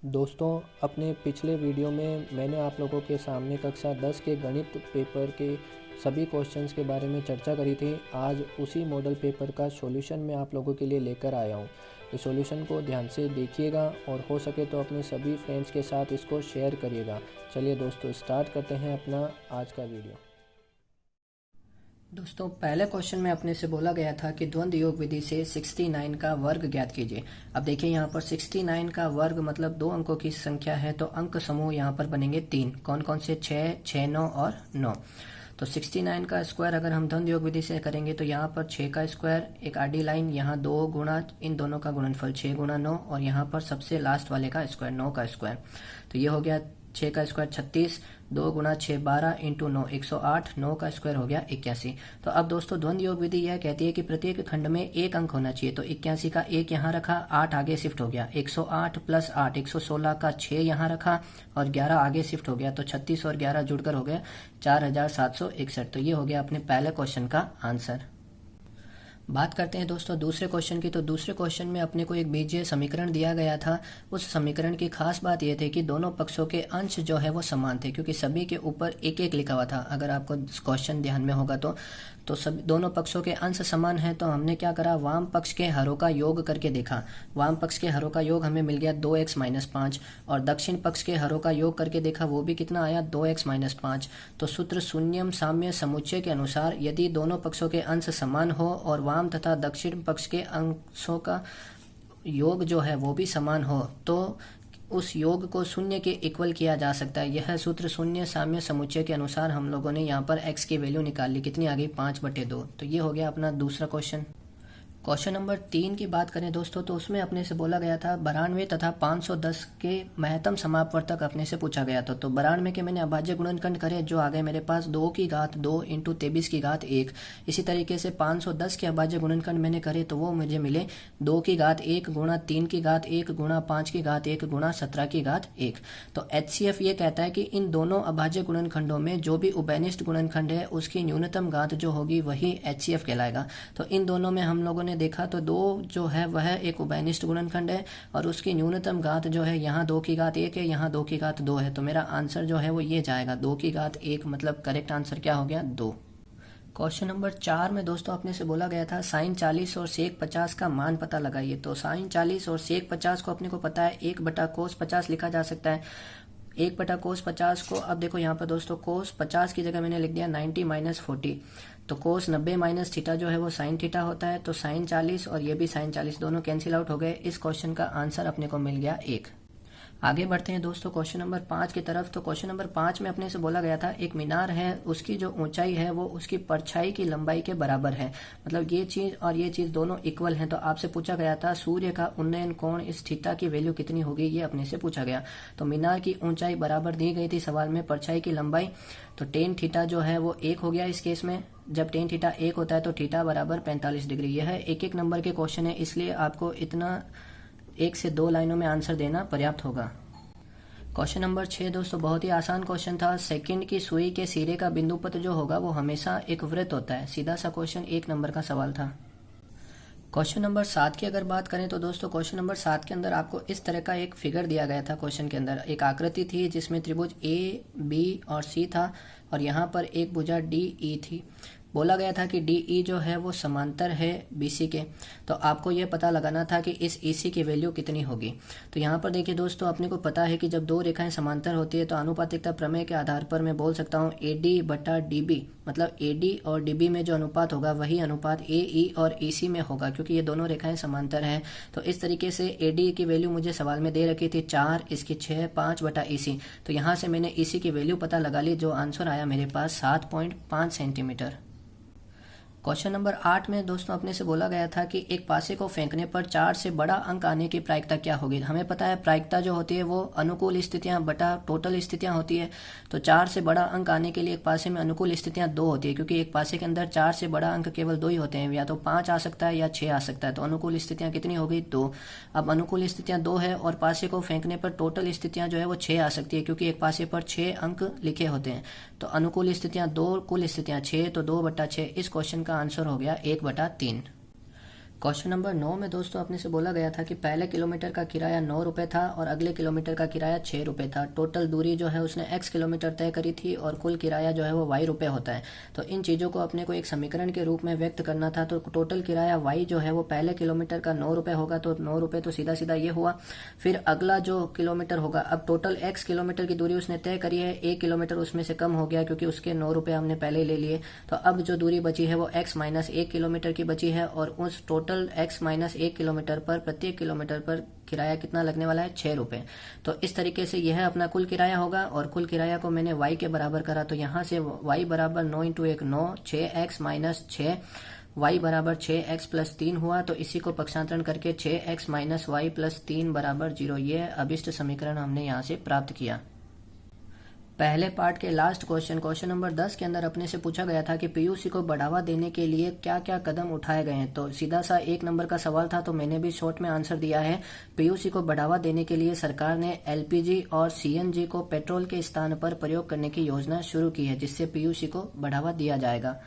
दोस्तों, अपने पिछले वीडियो में मैंने आप लोगों के सामने कक्षा 10 के गणित पेपर के सभी क्वेश्चंस के बारे में चर्चा करी थी। आज उसी मॉडल पेपर का सॉल्यूशन मैं आप लोगों के लिए लेकर आया हूँ। इस सॉल्यूशन को ध्यान से देखिएगा और हो सके तो अपने सभी फ्रेंड्स के साथ इसको शेयर करिएगा। चलिए दोस्तों, स्टार्ट करते हैं अपना आज का वीडियो। दोस्तों, पहले क्वेश्चन में अपने से बोला गया था कि द्वंद्व योग विधि से 69 का वर्ग ज्ञात कीजिए। अब देखिए यहाँ पर 69 का वर्ग मतलब दो अंकों की संख्या है, तो अंक समूह यहाँ पर बनेंगे तीन। कौन कौन से? 6, 6, 9 और 9। तो 69 का स्क्वायर अगर हम द्वंद्व योग विधि से करेंगे तो यहाँ पर 6 का स्क्वायर, एक आडी लाइन, यहाँ 2 गुणा इन दोनों का गुणनफल 6 गुणा 9 और यहाँ पर सबसे लास्ट वाले का स्क्वायर 9 का स्क्वायर। तो ये हो गया 6 का स्क्वायर 36, 2 गुणा 6 12 इंटू 9 108, 9 का स्क्वायर हो गया 81। तो अब दोस्तों द्वंद्व योग विधि यह कहती है कि प्रत्येक खंड में एक अंक होना चाहिए। तो 81 का एक यहाँ रखा, 8 आगे शिफ्ट हो गया, 108 प्लस 8 116 का 6 यहाँ रखा और 11 आगे शिफ्ट हो गया। तो 36 और 11 जुड़कर हो गया 4761। तो ये हो गया अपने पहले क्वेश्चन का आंसर। बात करते हैं दोस्तों दूसरे क्वेश्चन की। तो दूसरे क्वेश्चन में अपने को एक बीजीय समीकरण दिया गया था। उस समीकरण की खास बात यह थी कि दोनों पक्षों के अंश जो है वो समान थे, क्योंकि सभी के ऊपर एक एक लिखा हुआ था। अगर आपको क्वेश्चन ध्यान में होगा तो सब दोनों पक्षों के अंश समान है। तो हमने क्या करा, वाम पक्ष के हरों का योग करके देखा। वाम पक्ष के हरों का योग हमें मिल गया 2x माइनस 5 और दक्षिण पक्ष के हरों का योग करके देखा, वो भी कितना आया 2x माइनस 5। तो सूत्र शून्यम साम्य समुच्चय के अनुसार यदि दोनों पक्षों के अंश समान हो और वाम तथा दक्षिण पक्ष के अंशों का योग जो है वो भी समान हो तो उस योग को शून्य के इक्वल किया जा सकता है। यह सूत्र शून्य साम्य समुच्चय के अनुसार हम लोगों ने यहाँ पर x की वैल्यू निकाल ली। कितनी आ गई? 5/2। तो ये हो गया अपना दूसरा क्वेश्चन। क्वेश्चन नंबर 3 की बात करें दोस्तों, तो उसमें अपने से बोला गया था 92 तथा 510 के महत्तम समापवर्तक अपने से पूछा गया था। तो 92 के मैंने अभाज्य गुणनखंड करे, जो आ गए मेरे पास 2 की घात 2 इंटू 23 की घात 1। इसी तरीके से 510 के अभाज्य गुणनखंड मैंने करे तो वो मुझे मिले 2 की घात 1 गुणा 3 की घात 1 गुणा 5 की घात 1 गुणा 17 की घात 1। तो HCF ये कहता है कि इन दोनों अभाज्य गुणनखंडों में जो भी उभयनिष्ठ गुणनखंड है उसकी न्यूनतम घात जो होगी वही HCF कहलाएगा। तो इन दोनों में हम लोगों ने देखा तो 2 जो है वह एक उभयनिष्ठ गुणनखंड है और उसकी न्यूनतम घात जो है यहाँ 2 की घात 1 है, यहाँ 2 की घात 2 है। तो मेरा आंसर जो है वो ये जाएगा 2 की घात 1, मतलब करेक्ट आंसर क्या हो गया 2। क्वेश्चन नंबर 4 में दोस्तों अपने से बोला गया था साइन 40 और सेक 50 का मान पता लगाइए। तो साइन 40 और सेक 50 को अपने को पता है 1/कोस 50 लिखा जा सकता है। 1/कोस 50 को अब देखो यहाँ पर दोस्तों कोस 50 की जगह मैंने लिख दिया 90 माइनस 40। तो कोस 90 माइनस थीटा जो है वो साइन थीटा होता है। तो साइन 40 और ये भी साइन 40 दोनों कैंसिल आउट हो गए। इस क्वेश्चन का आंसर अपने को मिल गया 1। आगे बढ़ते हैं दोस्तों क्वेश्चन नंबर 5 की तरफ। तो क्वेश्चन नंबर 5 में अपने से बोला गया था एक मीनार है, उसकी जो ऊंचाई है वो उसकी परछाई की लंबाई के बराबर है। मतलब ये चीज और ये चीज दोनों इक्वल हैं। तो आपसे पूछा गया था सूर्य का उन्नयन कोण इस थीटा की वैल्यू कितनी होगी, ये अपने से पूछा गया। तो मीनार की ऊंचाई बराबर दी गई थी सवाल में परछाई की लंबाई। तो टेन थीटा जो है वो 1 हो गया इस केस में। जब टेन थीटा 1 होता है तो थीटा बराबर 45 डिग्री। यह एक एक नंबर के क्वेश्चन है, इसलिए आपको इतना 1 से 2 लाइनों में आंसर देना पर्याप्त होगा। क्वेश्चन नंबर 6 दोस्तों बहुत ही आसान क्वेश्चन था। सेकंड की सुई के सिरे का बिंदुपथ जो होगा वो हमेशा एक वृत्त होता है। सीधा सा क्वेश्चन 1 नंबर का सवाल था। क्वेश्चन नंबर 7 की अगर बात करें तो दोस्तों क्वेश्चन नंबर 7 के अंदर आपको इस तरह का एक फिगर दिया गया था। क्वेश्चन के अंदर एक आकृति थी जिसमें त्रिभुज A, B और C था और यहाँ पर एक भुजा DE थी। बोला गया था कि DE जो है वो समांतर है BC के। तो आपको ये पता लगाना था कि इस EC की वैल्यू कितनी होगी। तो यहाँ पर देखिए दोस्तों अपने को पता है कि जब दो रेखाएं समांतर होती है तो आनुपातिकता प्रमेय के आधार पर मैं बोल सकता हूँ AD/DB, मतलब AD और DB में जो अनुपात होगा वही अनुपात AE और EC में होगा, क्योंकि ये दोनों रेखाएं समांतर हैं। तो इस तरीके से AD की वैल्यू मुझे सवाल में दे रखी थी 4, इसकी 6, 5/EC। तो यहाँ से मैंने EC की वैल्यू पता लगा ली, जो आंसर आया मेरे पास 7.5 सेंटीमीटर। क्वेश्चन नंबर 8 में दोस्तों अपने से बोला गया था कि एक पासे को फेंकने पर 4 से बड़ा अंक आने की प्रायिकता क्या होगी। हमें पता है प्रायिकता जो होती है वो अनुकूल स्थितियां बटा टोटल स्थितियां होती है। तो 4 से बड़ा अंक आने के लिए एक पासे में अनुकूल स्थितियां 2 होती है, क्योंकि एक पासे के अंदर 4 से बड़ा अंक केवल 2 ही होते हैं, या तो 5 आ सकता है या 6 आ सकता है। तो अनुकूल स्थितियां कितनी हो गई? 2। अब अनुकूल स्थितियां 2 है और पासे को फेंकने पर टोटल स्थितियां जो है वो 6 आ सकती है, क्योंकि एक पासे पर 6 अंक लिखे होते हैं। तो अनुकूल स्थितियां 2, कुल स्थितियां 6, तो 2/6। इस क्वेश्चन का आंसर हो गया 1/3। क्वेश्चन नंबर 9 में दोस्तों अपने से बोला गया था कि पहले किलोमीटर का किराया 9 रुपये था और अगले किलोमीटर का किराया 6 रुपये था। टोटल दूरी जो है उसने x किलोमीटर तय करी थी और कुल किराया जो है वो y रुपये होता है। तो इन चीज़ों को अपने को एक समीकरण के रूप में व्यक्त करना था। तो टोटल किराया y जो है वो पहले किलोमीटर का 9 रुपये होगा, तो 9 रुपये तो सीधा सीधा ये हुआ। फिर अगला जो किलोमीटर होगा, अब टोटल x किलोमीटर की दूरी उसने तय करी है, 1 किलोमीटर उसमें से कम हो गया क्योंकि उसके 9 रुपये हमने पहले ही ले लिए। तो अब जो दूरी बची है वो x माइनस 1 किलोमीटर की बची है और उस टोटल x माइनस 1 किलोमीटर पर प्रत्येक किलोमीटर पर किराया कितना लगने वाला है, 6 रुपये। तो इस तरीके से यह अपना कुल किराया होगा और कुल किराया को मैंने y के बराबर करा, तो यहाँ से y बराबर 9 इंटू 1 9, 6x माइनस 6, y बराबर 6x प्लस 3 हुआ। तो इसी को पक्षांतरण करके 6x माइनस वाई प्लस 3 बराबर 0, यह अभिष्ट समीकरण हमने यहाँ से प्राप्त किया। पहले पार्ट के लास्ट क्वेश्चन नंबर 10 के अंदर अपने से पूछा गया था कि पीयूसी को बढ़ावा देने के लिए क्या क्या कदम उठाए गए हैं। तो सीधा सा 1 नंबर का सवाल था, तो मैंने भी शॉर्ट में आंसर दिया है। पीयूसी को बढ़ावा देने के लिए सरकार ने एलपीजी और सीएनजी को पेट्रोल के स्थान पर प्रयोग करने की योजना शुरू की है, जिससे पीयूसी को बढ़ावा दिया जाएगा।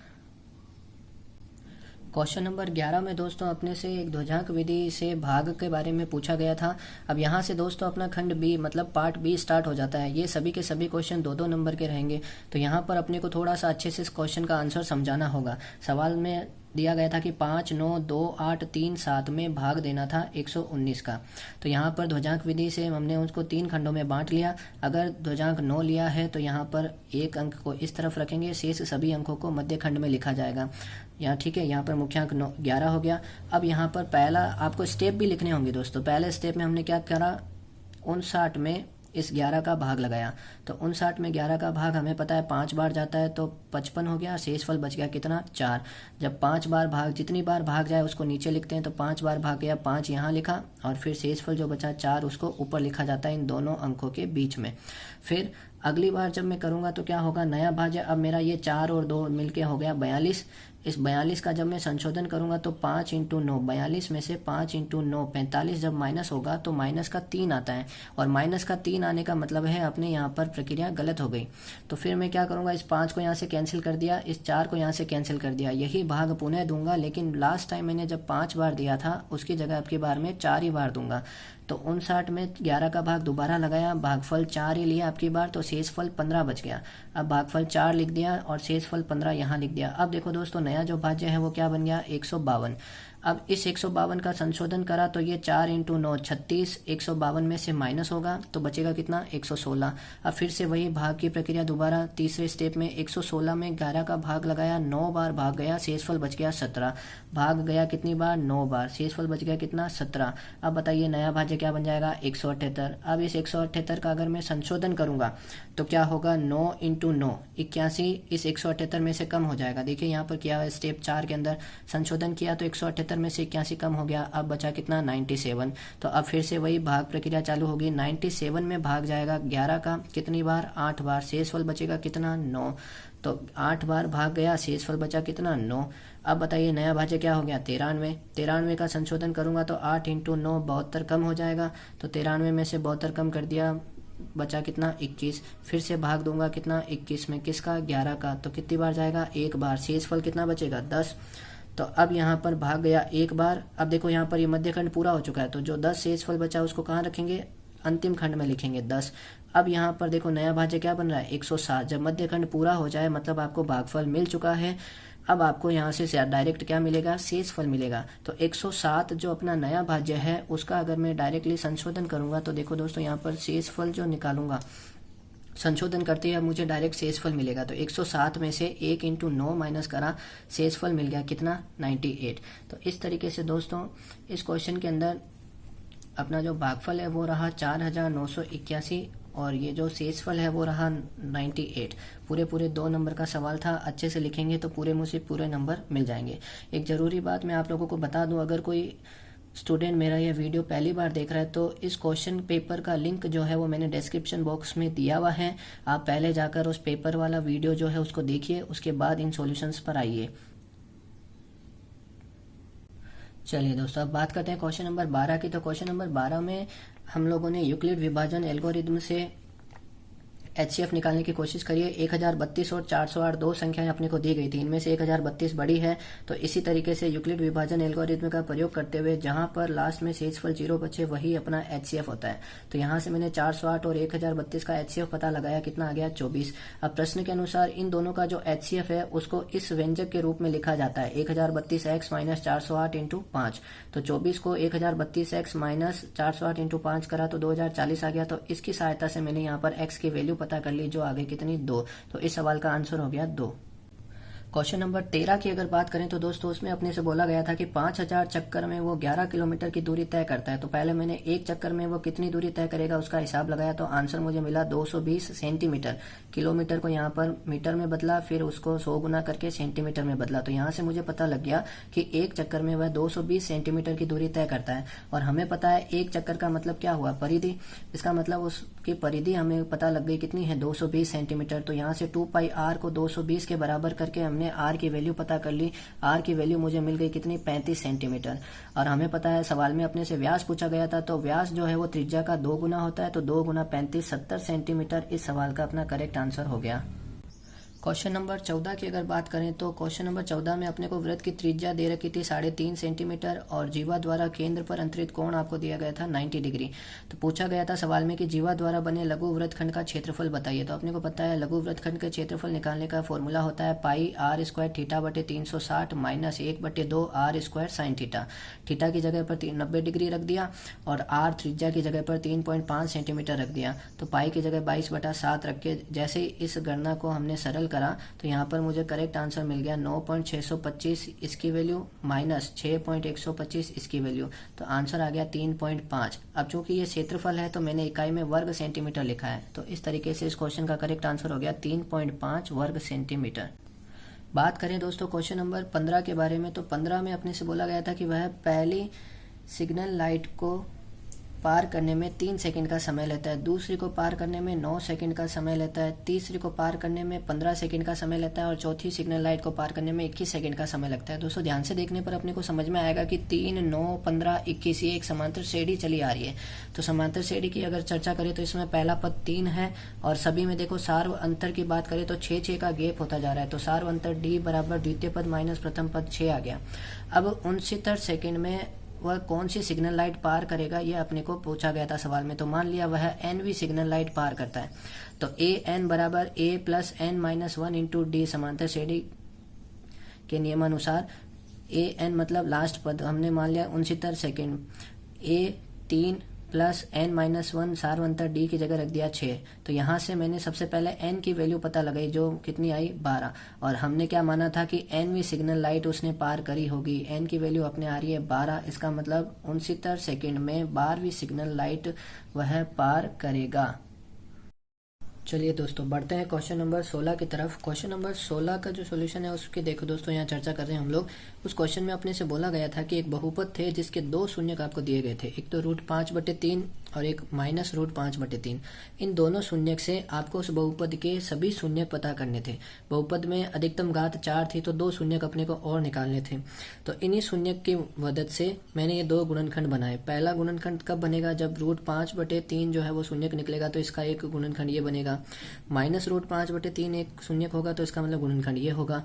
क्वेश्चन नंबर 11 में दोस्तों अपने से एक ध्वजांक विधि से भाग के बारे में पूछा गया था। अब यहाँ से दोस्तों अपना खंड बी मतलब पार्ट बी स्टार्ट हो जाता है। ये सभी के सभी क्वेश्चन 2-2 नंबर के रहेंगे। तो यहाँ पर अपने को थोड़ा सा अच्छे से इस क्वेश्चन का आंसर समझाना होगा। सवाल में दिया गया था कि 5, 9, 2, 8, 3, 7 में भाग देना था 119 का। तो यहाँ पर ध्वजांक विधि से हमने उसको 3 खंडों में बांट लिया। अगर ध्वजांक 9 लिया है तो यहाँ पर एक अंक को इस तरफ रखेंगे, शेष सभी अंकों को मध्य खंड में लिखा जाएगा। यहाँ ठीक है, यहाँ पर मुख्यांक 11 हो गया। अब यहाँ पर पहला आपको स्टेप भी लिखने होंगे दोस्तों। पहले स्टेप में हमने क्या करा, 59 में इस 11 का भाग लगाया। तो 59 में 11 का भाग हमें पता है 5 बार जाता है, तो 55 हो गया। शेषफल बच गया कितना, 4। जब 5 बार भाग, जितनी बार भाग जाए उसको नीचे लिखते हैं। तो 5 बार भाग गया, 5 यहाँ लिखा और फिर शेषफल जो बचा 4 उसको ऊपर लिखा जाता है इन दोनों अंकों के बीच में। फिर अगली बार जब मैं करूँगा तो क्या होगा, नया भाज्य। अब मेरा ये 4 और 2 मिलके हो गया 42। इस 42 का जब मैं संशोधन करूंगा तो 5 इंटू 9, 42 में से 5 इंटू 9 45। जब माइनस होगा तो माइनस का 3 आता है और माइनस का 3 आने का मतलब है अपने यहाँ पर प्रक्रिया गलत हो गई। तो फिर मैं क्या करूँगा, इस 5 को यहाँ से कैंसिल कर दिया, इस 4 को यहाँ से कैंसिल कर दिया। यही भाग पुनः दूंगा, लेकिन लास्ट टाइम मैंने जब 5 बार दिया था उसकी जगह अब की बार में 4 ही बार दूंगा। तो 59 में 11 का भाग दोबारा लगाया, भागफल 4 ही लिया अब की बार, तो शेषफल 15 बच गया। अब भागफल 4 लिख दिया और शेषफल 15 यहाँ लिख दिया। अब देखो दोस्तों नया जो भाज्य है वो क्या बन गया, 152। अब इस 152 का संशोधन करा तो ये 4 इंटू 9 36, 152 में से माइनस होगा तो बचेगा कितना, 116। अब फिर से वही भाग की प्रक्रिया दोबारा तीसरे स्टेप में 116 में 11 का भाग लगाया, 9 बार भाग गया, शेषफल बच गया 17। भाग गया कितनी बार, 9 बार, शेषफल बच गया कितना, 17। अब बताइए नया भाज्य क्या बन जाएगा, 178। अब इस 178 का अगर मैं संशोधन करूंगा तो क्या होगा, 9 इंटू 9 81, इस 178 में से कम हो जाएगा। देखिए यहाँ पर क्या है, स्टेप 4 के अंदर संशोधन किया तो 178 में से 81 कम हो गया, अब बचा कितना, 97। तो अब फिर से वही भाग प्रक्रिया चालू होगी। 97 में भाग जाएगा 11 का कितनी बार, 8 बार, शेषफल बचेगा कितना, 9। तो 8 बार भाग गया, शेषफल बचा कितना, 9। अब बताइए नया भाज्य क्या हो गया, 93। 93 का संशोधन करूंगा तो 8 इंटू 9 72 कम हो जाएगा। तो 93 में से 72 कम कर दिया, बचा कितना, 21। फिर से भाग दूंगा कितना, 21 में किसका, 11 का, तो कितनी बार जाएगा, 1 बार, शेषफल कितना बचेगा, 10। तो अब यहाँ पर भाग गया 1 बार। अब देखो यहाँ पर ये मध्य खंड पूरा हो चुका है, तो जो 10 शेषफल बचा उसको कहाँ रखेंगे, अंतिम खंड में लिखेंगे 10। अब यहाँ पर देखो नया भाज्य क्या बन रहा है, 107। जब मध्य खंड पूरा हो जाए मतलब आपको भागफल मिल चुका है। अब आपको यहाँ से डायरेक्ट क्या मिलेगा, शेषफल मिलेगा। तो 107 जो अपना नया भाज्य है उसका अगर मैं डायरेक्टली संशोधन करूंगा तो देखो दोस्तों यहाँ पर शेषफल जो निकालूंगा संशोधन करते ही अब मुझे डायरेक्ट शेषफल मिलेगा। तो 107 में से 1 इंटू 9 माइनस करा, शेषफल मिल गया कितना, 98। तो इस तरीके से दोस्तों इस क्वेश्चन के अंदर अपना जो भागफल है वो रहा 4981 और ये जो शेषफल है वो रहा 98। पूरे 2 नंबर का सवाल था। अच्छे से लिखेंगे तो पूरे मुझे पूरे नंबर मिल जाएंगे। एक ज़रूरी बात मैं आप लोगों को बता दूं, अगर कोई स्टूडेंट मेरा यह वीडियो पहली बार देख रहा है तो इस क्वेश्चन पेपर का लिंक जो है वो मैंने डिस्क्रिप्शन बॉक्स में दिया हुआ है। आप पहले जाकर उस पेपर वाला वीडियो जो है उसको देखिए, उसके बाद इन सॉल्यूशंस पर आइए। चलिए दोस्तों अब बात करते हैं क्वेश्चन नंबर 12 की। तो क्वेश्चन नंबर 12 में हम लोगों ने यूक्लिड विभाजन एल्गोरिदम से HCF निकालने की कोशिश करिए। 1032 और 408 दो संख्याएं अपने को दी गई थी, इनमें से 1032 बड़ी है, तो इसी तरीके से यूक्लिड विभाजन एल्गोरिथ्म का प्रयोग करते हुए जहां पर लास्ट में शेषफल 0 बचे वही अपना HCF होता है। तो यहाँ से मैंने 408 और 1032 का HCF पता लगाया, कितना आ गया 24। अब प्रश्न के अनुसार इन दोनों का जो HCF है उसको इस व्यंजक के रूप में लिखा जाता है 1032x माइनस 408 इंटू 5। तो 24 को 1032x माइनस 408 इंटू 5 करा तो 2040 आ गया। तो इसकी सहायता से मैंने यहाँ पर x की वैल्यू पता कर ली, जो आ गई कितनी 2। तो इस सवाल का आंसर हो गया 2। क्वेश्चन नंबर 13 की अगर बात करें तो दोस्तों उसमें अपने से बोला गया था कि 5000 चक्कर में वो 11 किलोमीटर की दूरी तय करता है। तो पहले मैंने एक चक्कर में वो कितनी दूरी तय करेगा उसका हिसाब लगाया, तो आंसर मुझे मिला 220 सेंटीमीटर। किलोमीटर को यहाँ पर मीटर में बदला, फिर उसको 100 गुना करके सेंटीमीटर में बदला। तो यहाँ से मुझे पता लग गया कि एक चक्कर में वह 220 सेंटीमीटर की दूरी तय करता है। और हमें पता है एक चक्कर का मतलब क्या हुआ, परिधि। इसका मतलब उसकी परिधि हमें पता लग गई कितनी है 220 सेंटीमीटर। तो यहाँ से 2πr को 220 के बराबर करके हमने r की वैल्यू पता कर ली। r की वैल्यू मुझे मिल गई कितनी 35 सेंटीमीटर। और हमें पता है सवाल में अपने से व्यास पूछा गया था, तो व्यास जो है वो त्रिज्या का 2 गुना होता है। तो 2 गुना 35 70 सेंटीमीटर इस सवाल का अपना करेक्ट आंसर हो गया। क्वेश्चन नंबर 14 की अगर बात करें तो क्वेश्चन नंबर 14 में अपने को वृत्त की त्रिज्या दे रखी थी 3.5 सेंटीमीटर और जीवा द्वारा केंद्र पर अंतरित कोण आपको दिया गया था 90 डिग्री। तो पूछा गया था सवाल में कि जीवा द्वारा बने लघु वृत्तखंड का क्षेत्रफल बताइए। तो अपने को पता है लघु वृत्तखंड के क्षेत्रफल निकालने का फॉर्मूला होता है पाई r स्क्वायर थीटा बटे 360 minus 1/2 r square sine theta. Theta की जगह पर 90 डिग्री रख दिया और r त्रिज्या की जगह पर 3.5 सेंटीमीटर रख दिया। तो पाई की जगह 22/7 रख के जैसे ही इस गणना को हमने सरल करा तो यहाँ पर मुझे करेक्ट आंसर मिल गया 9.625 इसकी वैल्यू माइनस 6.125 इसकी वैल्यू। तो आंसर आ गया 3.5। अब चूंकि ये क्षेत्रफल है तो मैंने इकाई में वर्ग सेंटीमीटर लिखा है। तो इस तरीके से इस क्वेश्चन का करेक्ट आंसर हो गया 3.5 वर्ग सेंटीमीटर। बात करें दोस्तों क्वेश्चन नंबर 15 के बारे में, तो 15 में अपने से बोला गया था कि वह पहली सिग्नल लाइट को पार करने में 3 सेकंड का समय लेता है, दूसरी को पार करने में 9 सेकंड का समय लेता है, तीसरी को पार करने में 15 सेकंड का समय लेता है और चौथी सिग्नल लाइट को पार करने में 21 सेकंड का समय लगता है। दोस्तों ध्यान से देखने पर अपने को समझ में आएगा कि 3, 9, 15, 21 ये एक समांतर श्रेणी चली आ रही है। तो समांतर श्रेणी की अगर चर्चा करें तो इसमें पहला पद 3 है और सभी में देखो सार्व अंतर की बात करें तो 6 का गैप होता जा रहा है। तो सार्व अंतर d बराबर द्वितीय पद माइनस प्रथम पद 6 आ गया। अब 69 सेकंड में वह कौन सी सिग्नल लाइट पार करेगा ये अपने को पूछा गया था सवाल में। तो मान लिया वह nवीं सिग्नल लाइट पार करता है, तो an बराबर a plus n minus 1 into D समांतर श्रेणी के नियमानुसार an मतलब लास्ट पद हमने मान लिया 69 second, a 3 plus n minus 1 सार्व अंतर d की जगह रख दिया 6। तो यहाँ से मैंने सबसे पहले n की वैल्यू पता लगाई जो कितनी आई 12 और हमने क्या माना था कि nवीं सिग्नल लाइट उसने पार करी होगी। n की वैल्यू अपने आ रही है 12, इसका मतलब 69 सेकेंड में 12वीं सिग्नल लाइट वह पार करेगा। चलिए दोस्तों बढ़ते हैं क्वेश्चन नंबर 16 की तरफ। क्वेश्चन नंबर 16 का जो सॉल्यूशन है उसके देखो दोस्तों यहाँ चर्चा कर रहे हैं हम लोग। उस क्वेश्चन में अपने से बोला गया था कि एक बहुपद थे जिसके 2 शून्यक आपको दिए गए थे, एक तो √5/3 और एक माइनस √5/3। इन दोनों शून्यक से आपको उस बहुपद के सभी शून्यक पता करने थे। बहुपद में अधिकतम घात 4 थी तो 2 शून्यक अपने को और निकालने थे। तो इन्हीं शून्यक की मदद से मैंने ये 2 गुणनखंड बनाए। पहला गुणनखंड कब बनेगा, जब √5/3 जो है वो शून्यक निकलेगा तो इसका एक गुणनखंड ये बनेगा। माइनस √5/3 एक शून्यक होगा तो इसका मतलब गुणनखंड ये होगा।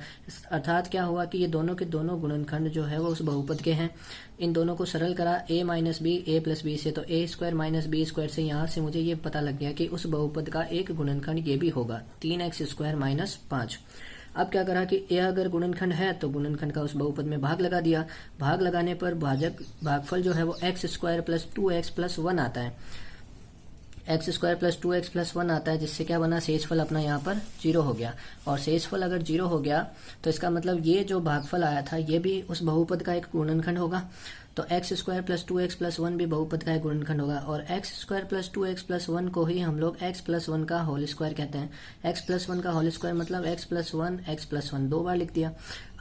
अर्थात क्या हुआ कि ये दोनों के दोनों गुणनखंड जो है वो उस बहुपद के हैं। इन दोनों को सरल करा a minus B a plus B से, तो a square minus B square से यहाँ से मुझे ये पता लग गया कि उस बहुपद का एक गुणनखंड ये भी होगा 3x स्क्वायर माइनस 5। अब क्या करा कि a अगर गुणनखंड है तो गुणनखंड का उस बहुपद में भाग लगा दिया। भाग लगाने पर भागफल जो है वो x square plus 2x plus 1 आता है। x square plus 2x plus 1 आता है, जिससे क्या बना शेषफल अपना यहाँ पर 0 हो गया। और शेषफल अगर 0 हो गया तो इसका मतलब ये जो भागफल आया था ये भी उस बहुपद का एक गुणनखंड होगा। तो x square plus 2x plus 1 भी बहुपद का एक गुणनखंड होगा और x square plus 2x plus 1 को ही हम लोग x प्लस 1 का होल स्क्वायर कहते हैं। x प्लस 1 का होल स्क्वायर मतलब x प्लस 1 2 बार लिख दिया।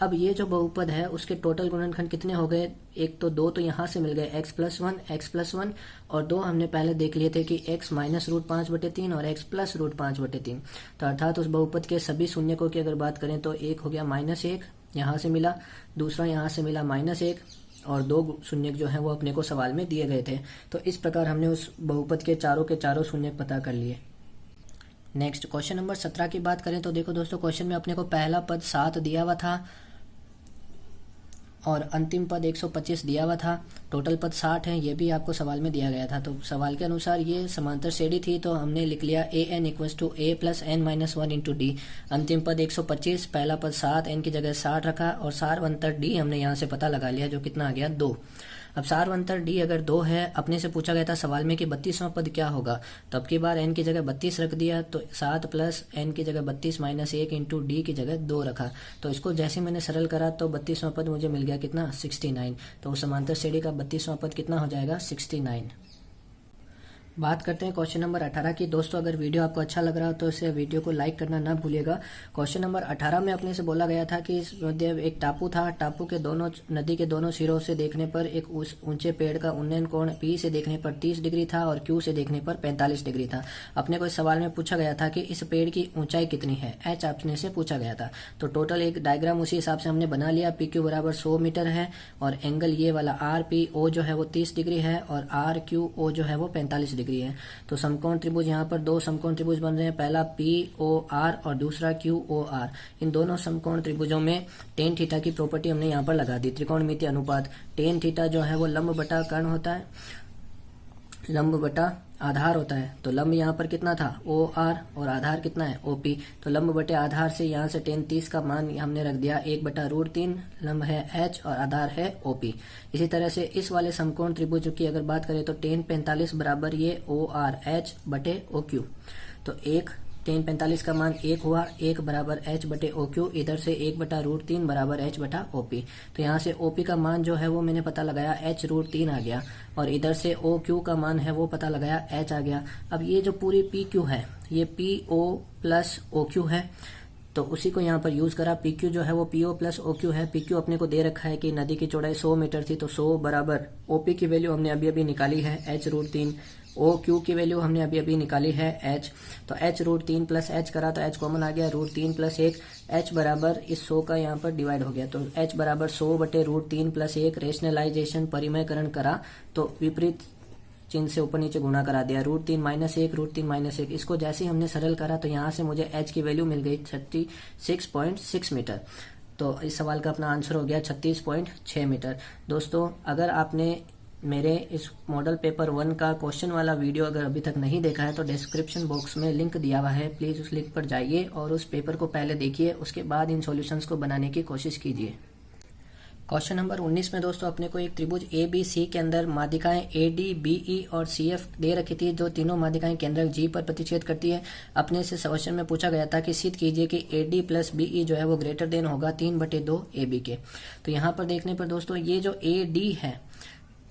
अब ये जो बहुपद है उसके टोटल गुणनखंड कितने हो गए, एक तो 2 तो यहाँ से मिल गए x प्लस 1 और 2 हमने पहले देख लिए थे कि x माइनस √5/3 और x प्लस √5/3। तो अर्थात उस बहुपद के सभी शून्यकों की अगर बात करें तो एक हो गया -1 यहाँ से मिला, दूसरा यहाँ से मिला -1 और 2 शून्यक जो है वो अपने को सवाल में दिए गए थे। तो इस प्रकार हमने उस बहुपद के चारों शून्यक पता कर लिए। नेक्स्ट क्वेश्चन नंबर 17 की बात करें तो देखो दोस्तों, क्वेश्चन में अपने को पहला पद 7 दिया हुआ था और अंतिम पद 125 दिया हुआ था। टोटल पद 60 हैं, ये भी आपको सवाल में दिया गया था। तो सवाल के अनुसार ये समांतर श्रेणी थी, तो हमने लिख लिया A N equal to A plus N minus one into D. अंतिम पद 125, पहला पद 7, एन की जगह 60 रखा और सारवंतर डी हमने यहाँ से पता लगा लिया, जो कितना आ गया 2। अब सारवंतर डी अगर 2 है, अपने से पूछा गया था सवाल में कि 32वां पद क्या होगा, तो अब की बार एन की जगह 32 रख दिया, तो 7 प्लस एन की जगह 32 माइनस 1 इंटू डी की जगह 2 रखा। तो इसको जैसे मैंने सरल करा तो 32वां पद मुझे मिल गया कितना 69। तो उस समांतर श्रेणी का 32वां पद कितना हो जाएगा 69। बात करते हैं क्वेश्चन नंबर 18 की। दोस्तों अगर वीडियो आपको अच्छा लग रहा हो तो इसे वीडियो को लाइक करना ना भूलिएगा। क्वेश्चन नंबर 18 में अपने से बोला गया था कि एक टापू था, टापू के दोनों नदी के दोनों सिरों से देखने पर एक उस ऊंचे पेड़ का उन्नयन कोण पी से देखने पर 30 डिग्री था और क्यू से देखने पर 45 डिग्री था। अपने को इस सवाल में पूछा गया था कि इस पेड़ की ऊंचाई कितनी है, एच अपने से पूछा गया था। तो टोटल एक डायग्राम उसी हिसाब से हमने बना लिया। पी क्यू बराबर 100 मीटर है और एंगल ये वाला आर पी ओ जो है वो 30 डिग्री है और आर क्यू ओ जो है वो 45 डिग्री है। तो समकोण त्रिभुज, यहाँ पर 2 समकोण त्रिभुज बन रहे हैं, पहला पी ओ आर और दूसरा क्यू ओ आर। इन दोनों समकोण त्रिभुजों में टेन थीटा की प्रॉपर्टी हमने यहाँ पर लगा दी, त्रिकोणमितीय अनुपात। टेन थीटा जो है वो लंब बटा कर्ण होता है, लंब बटा आधार होता है। तो लंब यहाँ पर कितना था ओ आर और आधार कितना है ओ पी। तो लंब बटे आधार से यहाँ से टेन 30 का मान हमने रख दिया 1/√3। लंब है एच और आधार है ओ पी। इसी तरह से इस वाले समकोण त्रिभुज की अगर बात करें तो टेन 45 बराबर ये ओ आर एच बटे ओ क्यू। तो एक टेन 45 का मान 1 हुआ, 1 बराबर एच बटे ओ क्यू। इधर से 1/√3 बराबर एच बटा ओ पी। तो यहाँ से ओ पी का मान जो है वो मैंने पता लगाया h√3 आ गया और इधर से ओ क्यू का मान है वो पता लगाया h आ गया। अब ये जो पूरी पी क्यू है ये P O plus O Q है, तो उसी को यहाँ पर यूज करा। पी क्यू जो है वो P O plus O Q है। पी क्यू अपने को दे रखा है कि नदी की चौड़ाई 100 मीटर थी, तो 100 बराबर ओ पी की वैल्यू हमने अभी अभी निकाली है h√3। ओ क्यू की वैल्यू हमने अभी अभी निकाली है h। तो h√3 प्लस h करा तो h कॉमन आ गया, √3 प्लस 1। h बराबर इस 100 का यहाँ पर डिवाइड हो गया, तो h बराबर 100 बटे √3 प्लस 1। रेशनलाइजेशन परिमयकरण करा तो विपरीत चिन्ह से ऊपर नीचे गुणा करा दिया, √3 माइनस 1 √3 माइनस 1। इसको जैसे ही हमने सरल करा तो यहाँ से मुझे h की वैल्यू मिल गई 36.6 मीटर। तो इस सवाल का अपना आंसर हो गया 36.6 मीटर। दोस्तों अगर आपने मेरे इस मॉडल पेपर 1 का क्वेश्चन वाला वीडियो अगर अभी तक नहीं देखा है तो डिस्क्रिप्शन बॉक्स में लिंक दिया हुआ है, प्लीज़ उस लिंक पर जाइए और उस पेपर को पहले देखिए, उसके बाद इन सॉल्यूशंस को बनाने की कोशिश कीजिए। क्वेश्चन नंबर 19 में दोस्तों अपने को एक त्रिभुज ए बी सी के अंदर माध्यिकाएं ए डी बी ई और सी एफ दे रखी थी, जो तीनों माध्यिकाएं केंद्रक जी पर प्रतिच्छेद करती है। अपने से क्वेश्चन में पूछा गया था कि सिद्ध कीजिए कि A D plus B E जो है वो ग्रेटर देन होगा 3/2 ए बी के। तो यहाँ पर देखने पर दोस्तों ये जो ए डी है,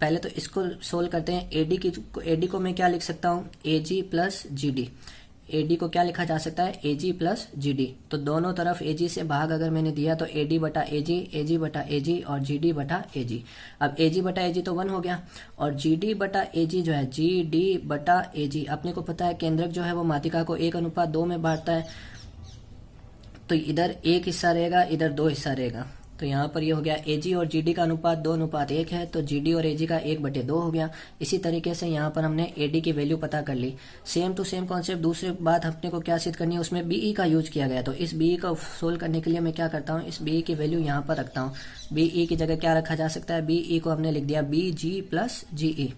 पहले तो इसको सोल्व करते हैं। एडी को मैं क्या लिख सकता हूँ ए जी प्लस जी डी। एडी को क्या लिखा जा सकता है ए जी प्लस जी डी। तो दोनों तरफ ए जी से भाग अगर मैंने दिया तो ए डी बटा ए जी बटा ए जी और जी डी बटा ए जी। अब ए जी बटा ए जी तो 1 हो गया और जी डी बटा ए जी जो है जी डी बटा ए जी। अपने को पता है केंद्रक जो है वो माध्यिका को 1:2 में बांटता है, तो इधर 1 हिस्सा रहेगा, इधर 2 हिस्सा रहेगा। तो यहाँ पर ये हो गया एजी और जीडी का अनुपात 2:1 है, तो जीडी और एजी का 1/2 हो गया। इसी तरीके से यहाँ पर हमने एडी की वैल्यू पता कर ली। सेम टू सेम कॉन्सेप्ट दूसरी बात अपने को क्या सिद्ध करनी है, उसमें बीई का यूज किया गया। तो इस बीई को सोल्व करने के लिए मैं क्या करता हूँ, इस बीई की वैल्यू यहाँ पर रखता हूँ। बीई की जगह क्या रखा जा सकता है, बीई को हमने लिख दिया बी जी प्लस जीई।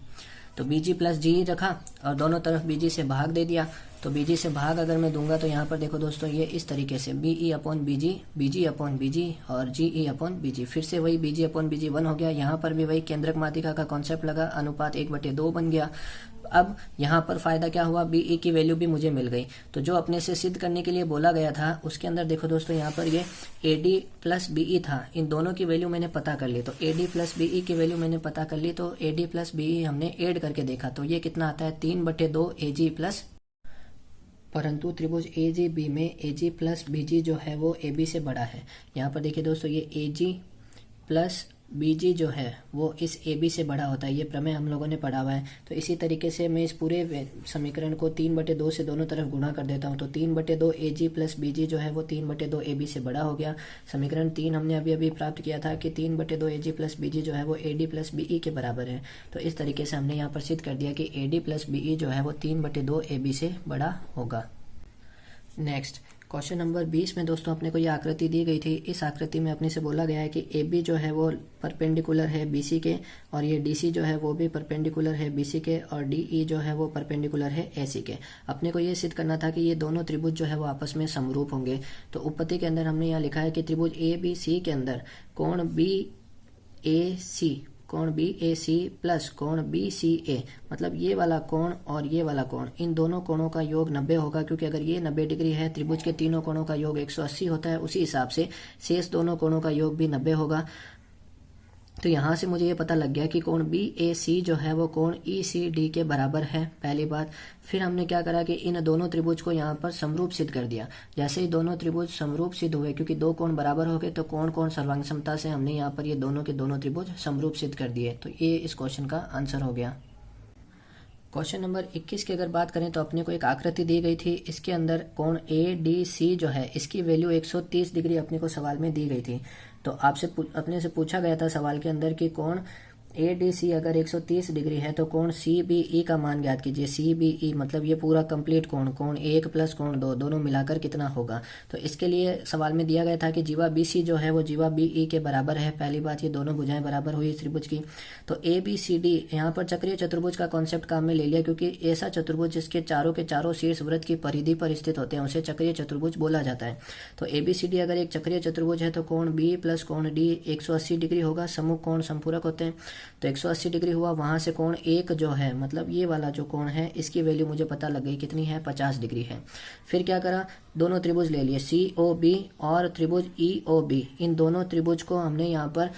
तो बीजी प्लस जी रखा और दोनों तरफ बीजी से भाग दे दिया। तो बीजी से भाग अगर मैं दूंगा तो यहाँ पर देखो दोस्तों ये इस तरीके से BE upon BG, BG upon BG और जीई अपॉन बीजी। फिर से वही बीजी अपॉन बीजी 1 हो गया। यहाँ पर भी वही केंद्रक माध्यिका का कॉन्सेप्ट लगा, अनुपात 1/2 बन गया। अब यहाँ पर फायदा क्या हुआ, बीई की वैल्यू भी मुझे मिल गई। तो जो अपने से सिद्ध करने के लिए बोला गया था उसके अंदर देखो दोस्तों यहाँ पर ये एडी प्लस बीई था, इन दोनों की वैल्यू मैंने पता कर ली। तो एडी प्लस बीई की वैल्यू मैंने पता कर ली, तो एडी प्लस बीई हमने ऐड करके देखा तो ये कितना आता है 3/2 एजी प्लस। परंतु त्रिभुज ए जी बी में ए जी प्लस बी जी जो है वो ए बी से बड़ा है। यहाँ पर देखिए दोस्तों ये ए जी प्लस बी जी जो है वो इस ए बी से बड़ा होता है, ये प्रमेय हम लोगों ने पढ़ा हुआ है। तो इसी तरीके से मैं इस पूरे समीकरण को 3/2 से दोनों तरफ गुणा कर देता हूँ। तो 3/2 ए जी प्लस बी जी जो है वो 3/2 ए बी से बड़ा हो गया। समीकरण 3 हमने अभी अभी प्राप्त किया था कि 3/2 ए जी प्लस बी जी जो है वो A D plus B E के बराबर है। तो इस तरीके से हमने यहाँ पर सिद्ध कर दिया कि A D plus B E जो है वो 3/2 ए बी से बड़ा होगा। नेक्स्ट क्वेश्चन नंबर 20 में दोस्तों अपने को ये आकृति दी गई थी। इस आकृति में अपने से बोला गया है कि ए बी जो है वो परपेंडिकुलर है बी सी के, और ये डी सी जो है वो भी परपेंडिकुलर है बी सी के, और डी ई जो है वो परपेंडिकुलर है ए सी के। अपने को ये सिद्ध करना था कि ये दोनों त्रिभुज जो है वो आपस में समरूप होंगे। तो उपपत्ति के अंदर हमने यहाँ लिखा है कि त्रिभुज ए बी सी के अंदर कोण बी ए सी प्लस कोण बी सी ए, मतलब ये वाला कोण और ये वाला कोण, इन दोनों कोणों का योग 90 होगा, क्योंकि अगर ये 90 डिग्री है, त्रिभुज के तीनों कोणों का योग 180 होता है, उसी हिसाब से शेष दोनों कोणों का योग भी 90 होगा। तो यहाँ से मुझे ये पता लग गया कि कोण बी ए सी जो है वो कोण ई सी डी के बराबर है, पहली बात। फिर हमने क्या करा कि इन दोनों त्रिभुज को यहाँ पर समरूप सिद्ध कर दिया। जैसे ही दोनों त्रिभुज समरूप सिद्ध हुए, क्योंकि दो कोण बराबर हो गए, तो कोण कोण सर्वांग समता से हमने यहाँ पर ये दोनों के दोनों त्रिभुज समरूप सिद्ध कर दिए। तो ये इस क्वेश्चन का आंसर हो गया। क्वेश्चन नंबर 21 की अगर बात करें तो अपने को एक आकृति दी गई थी। इसके अंदर कोण ए डी सी जो है इसकी वैल्यू 130 डिग्री अपने को सवाल में दी गई थी। तो आपसे अपने से पूछा गया था सवाल के अंदर कि कोण ए डी सी अगर 130 डिग्री है तो कोण सी बी ई का मान ज्ञात कीजिए। सी बी ई मतलब ये पूरा कंप्लीट कोण, कोण 1 प्लस कोण 2 दोनों मिलाकर कितना होगा। तो इसके लिए सवाल में दिया गया था कि जीवा बी सी जो है वो जीवा बी ई के बराबर है। पहली बात, ये दोनों भुजाएं बराबर हुई इस त्रिभुज की। तो ए बी सी डी यहाँ पर चक्रीय चतुर्भुज का कॉन्सेप्ट काम में ले लिया, क्योंकि ऐसा चतुर्भुज जिसके चारों के चारों शीर्ष वृत्त की परिधि पर स्थित होते हैं उसे चक्रीय चतुर्भुज बोला जाता है। तो ए बी सी डी अगर एक चक्रीय चतुर्भुज है तो कोण बी प्लस कोण डी 180 डिग्री होगा। सम्मुख कोण संपूरक होते हैं, तो 180 डिग्री हुआ। वहां से कोण एक जो है, मतलब ये वाला जो कोण है, इसकी वैल्यू मुझे पता लग गई कितनी है, 50 डिग्री है। फिर क्या करा, दोनों त्रिभुज ले लिए सी ओ बी और त्रिभुज ई ओ बी। इन दोनों त्रिभुज को हमने यहाँ पर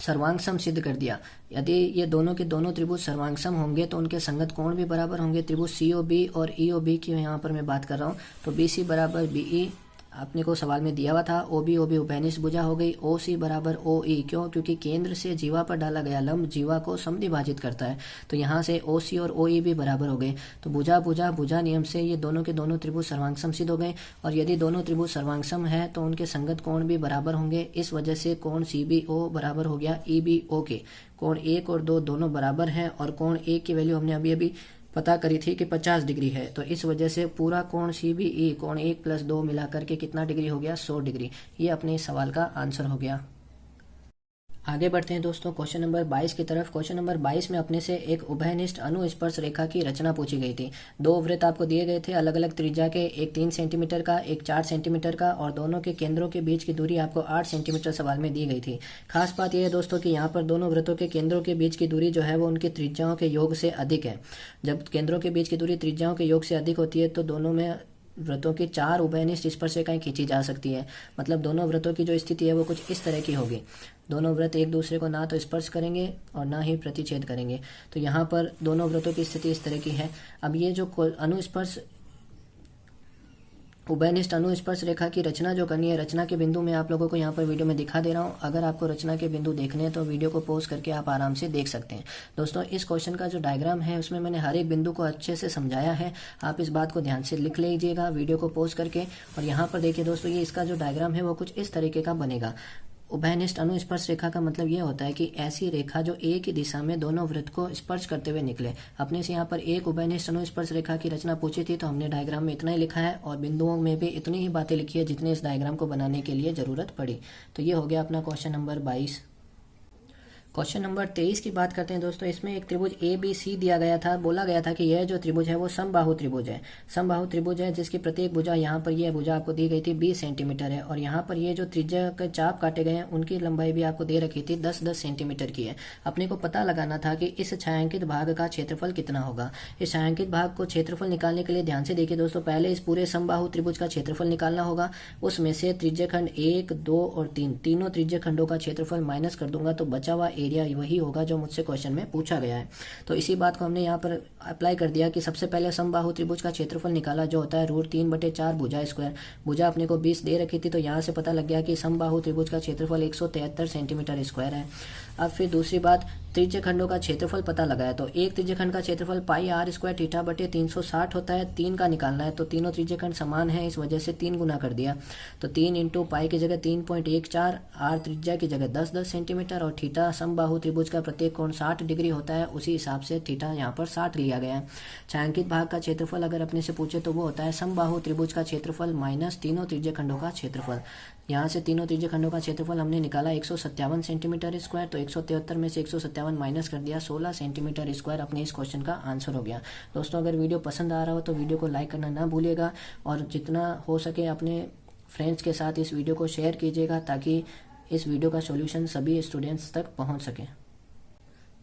सर्वांग सम सिद्ध कर दिया। यदि ये दोनों के दोनों त्रिभुज सर्वांग सम होंगे तो उनके संगत कोण भी बराबर होंगे। त्रिभुज सी ओ बी और ई ओ बी की यहाँ पर मैं बात कर रहा हूँ। तो बी सी बराबर बी ई अपने को सवाल में दिया हुआ था। ओ बी उभयनिष्ठ भुजा हो गई। ओ सी बराबर ओ ई, क्यों? क्योंकि केंद्र से जीवा पर डाला गया लंब जीवा को समद्विभाजित करता है। तो यहाँ से ओ सी और ओ ई भी बराबर हो गए। तो भुजा नियम से ये दोनों के दोनों त्रिभुज सर्वांगसम सिद्ध हो गए। और यदि दोनों त्रिभुज सर्वांगसम है तो उनके संगत कोण भी बराबर होंगे। इस वजह से कोण सी बी ओ बराबर हो गया ई बी ओ के। कोण 1 और 2 दोनों बराबर हैं, और कोण 1 की वैल्यू हमने अभी पता करी थी कि 50 डिग्री है। तो इस वजह से पूरा कोण सी बी ई कोण 1 प्लस 2 मिलाकर के कितना डिग्री हो गया, 100 डिग्री। ये अपने इस सवाल का आंसर हो गया। आगे बढ़ते हैं दोस्तों क्वेश्चन नंबर 22 की तरफ। क्वेश्चन नंबर 22 में अपने से एक उभयनिष्ठ अनुस्पर्श रेखा की रचना पूछी गई थी। दो वृत्त आपको दिए गए थे अलग अलग त्रिज्या के, एक 3 सेंटीमीटर का, एक 4 सेंटीमीटर का, और दोनों के केंद्रों के बीच की दूरी आपको 8 सेंटीमीटर सवाल में दी गई थी। खास बात यह है दोस्तों कि यहाँ पर दोनों वृत्तों के केंद्रों के बीच की दूरी जो है वो उनकी त्रिज्याओं के योग से अधिक है। जब केंद्रों के बीच की दूरी त्रिज्याओं के योग से अधिक होती है तो दोनों में वृत्तों की 4 उभयनिष्ठ स्पर्श रेखाएं खींची जा सकती है। मतलब दोनों वृत्तों की जो स्थिति है वो कुछ इस तरह की होगी। दोनों वृत्त एक दूसरे को ना तो स्पर्श करेंगे और ना ही प्रतिच्छेद करेंगे। तो यहाँ पर दोनों वृत्तों की स्थिति इस तरह की है। अब ये जो अनुस्पर्श उभयनिष्ठ अनुस्पर्श रेखा की रचना जो करनी है, रचना के बिंदु मैं आप लोगों को यहाँ पर वीडियो में दिखा दे रहा हूँ। अगर आपको रचना के बिंदु देखने हैं तो वीडियो को पॉज करके आप आराम से देख सकते हैं। दोस्तों इस क्वेश्चन का जो डायग्राम है उसमें मैंने हर एक बिंदु को अच्छे से समझाया है। आप इस बात को ध्यान से लिख लीजिएगा वीडियो को पॉज करके। और यहाँ पर देखिए दोस्तों, ये इसका जो डायग्राम है वो कुछ इस तरीके का बनेगा। उभयनिष्ठ अनुस्पर्श रेखा का मतलब यह होता है कि ऐसी रेखा जो एक ही दिशा में दोनों वृत्त को स्पर्श करते हुए निकले। अपने से यहाँ पर एक उभयनिष्ठ अनुस्पर्श रेखा की रचना पूछी थी तो हमने डायग्राम में इतना ही लिखा है, और बिंदुओं में भी इतनी ही बातें लिखी है जितने इस डायग्राम को बनाने के लिए जरूरत पड़ी। तो ये हो गया अपना क्वेश्चन नंबर 22। क्वेश्चन नंबर 23 की बात करते हैं दोस्तों। इसमें एक त्रिभुज ए बी सी दिया गया था। बोला गया था कि यह जो त्रिभुज है वो समबाहु त्रिभुज है। समबाहु त्रिभुज है जिसकी प्रत्येक भुजा, यहाँ पर यह भुजा आपको दी गई थी 20 सेंटीमीटर है, और यहाँ पर ये जो त्रिज्या के चाप काटे गए हैं उनकी लंबाई भी आपको दे रखी थी 10-10 सेंटीमीटर की है। अपने को पता लगाना था कि इस छायांकित भाग का क्षेत्रफल कितना होगा। इस छायांकित भाग को क्षेत्रफल निकालने के लिए ध्यान से देखिए दोस्तों, पहले इस पूरे समबाहु त्रिभुज का क्षेत्रफल निकालना होगा। उसमें से त्रिज्यखंड 1, 2 और 3 तीनों त्रिज्यखंडों का क्षेत्रफल माइनस कर दूंगा तो बचा हुआ एरिया वही होगा जो मुझसे क्वेश्चन में पूछा गया है। तो इसी बात को हमने यहाँ पर अप्लाई कर दिया कि सबसे पहले समबाहु त्रिभुज का क्षेत्रफल निकाला जो होता है √3/4 भुजा स्क्वायर। भुजा अपने को 20 दे रखी थी तो यहाँ से पता लग गया कि समबाहु त्रिभुज का क्षेत्रफल 173 सेंटीमीटर स्क्वायर है। अब फिर दूसरी बात, त्रिज्यखंडों का क्षेत्रफल पता लगाया। तो एक त्रिज्यखंड का क्षेत्रफल पाई आर स्क्वायर थीटा बटे 360 होता है। 3 का निकालना है, तो तीनों त्रिज्यखंड समान है, इस वजह से 3 गुना कर दिया। तो 3 इंटू पाई की जगह 3.14, आर त्रिज्या की जगह 10 सेंटीमीटर, और थीटा समबाहु त्रिभुज का प्रत्येक कोण 60 डिग्री होता है, उसी हिसाब से थीटा यहाँ पर 60 लिया गया है। छायांकित भाग का क्षेत्रफल अगर अपने से पूछे तो वो होता है समबाहु त्रिभुज का क्षेत्रफल माइनस तीनों त्रिज्यखंडों का क्षेत्रफल। यहाँ से तीनों त्रिज्यखंडों का क्षेत्रफल हमने निकाला 157 सेंटीमीटर स्क्वायर, तो 173 में से 157 माइनस कर दिया, 16 सेंटीमीटर स्क्वायर अपने इस क्वेश्चन का आंसर हो गया। दोस्तों अगर वीडियो पसंद आ रहा हो तो वीडियो को लाइक करना ना भूलिएगा, और जितना हो सके अपने फ्रेंड्स के साथ इस वीडियो को शेयर कीजिएगा, ताकि इस वीडियो का सॉल्यूशन सभी स्टूडेंट्स तक पहुँच सके।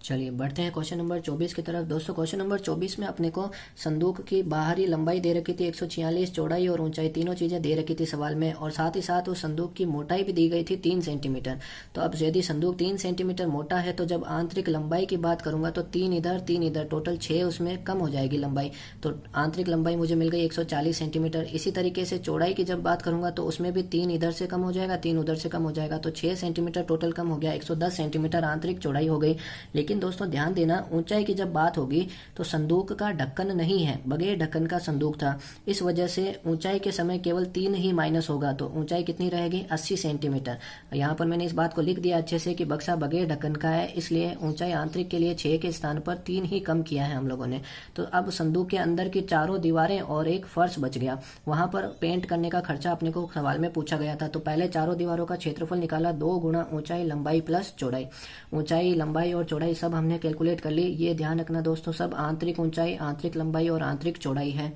चलिए बढ़ते हैं क्वेश्चन नंबर 24 की तरफ। दोस्तों क्वेश्चन नंबर 24 में अपने को संदूक की बाहरी लंबाई दे रखी थी 146, चौड़ाई और ऊंचाई तीनों चीज़ें दे रखी थी सवाल में, और साथ ही साथ उस संदूक की मोटाई भी दी गई थी 3 सेंटीमीटर। तो अब यदि संदूक 3 सेंटीमीटर मोटा है तो जब आंतरिक लंबाई की बात करूंगा तो 3 इधर टोटल 6 उसमें कम हो जाएगी लंबाई। तो आंतरिक लंबाई मुझे मिल गई 140 सेंटीमीटर। इसी तरीके से चौड़ाई की जब बात करूंगा तो उसमें भी 3 इधर से कम हो जाएगा, 3 उधर से कम हो जाएगा, तो 6 सेंटीमीटर टोटल कम हो गया, 110 सेंटीमीटर आंतरिक चौड़ाई हो गई। लेकिन दोस्तों ध्यान देना, ऊंचाई की जब बात होगी तो संदूक का ढक्कन नहीं है, बगैर ढक्कन का संदूक था, इस वजह से ऊंचाई के समय केवल 3 ही माइनस होगा, तो ऊंचाई कितनी रहेगी 80 सेंटीमीटर। यहाँ पर मैंने इस बात को लिख दिया अच्छे से कि बक्सा बगैर ढक्कन का है, इसलिए ऊंचाई आंतरिक के लिए 6 के स्थान पर 3 ही कम किया है हम लोगों ने। तो अब संदूक के अंदर की चारों दीवारें और एक फर्श बच गया, वहां पर पेंट करने का खर्चा अपने को सवाल में पूछा गया था। तो पहले चारों दीवारों का क्षेत्रफल निकाला, 2 गुना ऊंचाई लंबाई प्लस चौड़ाई। ऊंचाई लंबाई और चौड़ाई सब हमने कैलकुलेट कर ली। ये ध्यान रखना दोस्तों, सब आंतरिक ऊंचाई, आंतरिक लंबाई और आंतरिक चौड़ाई है।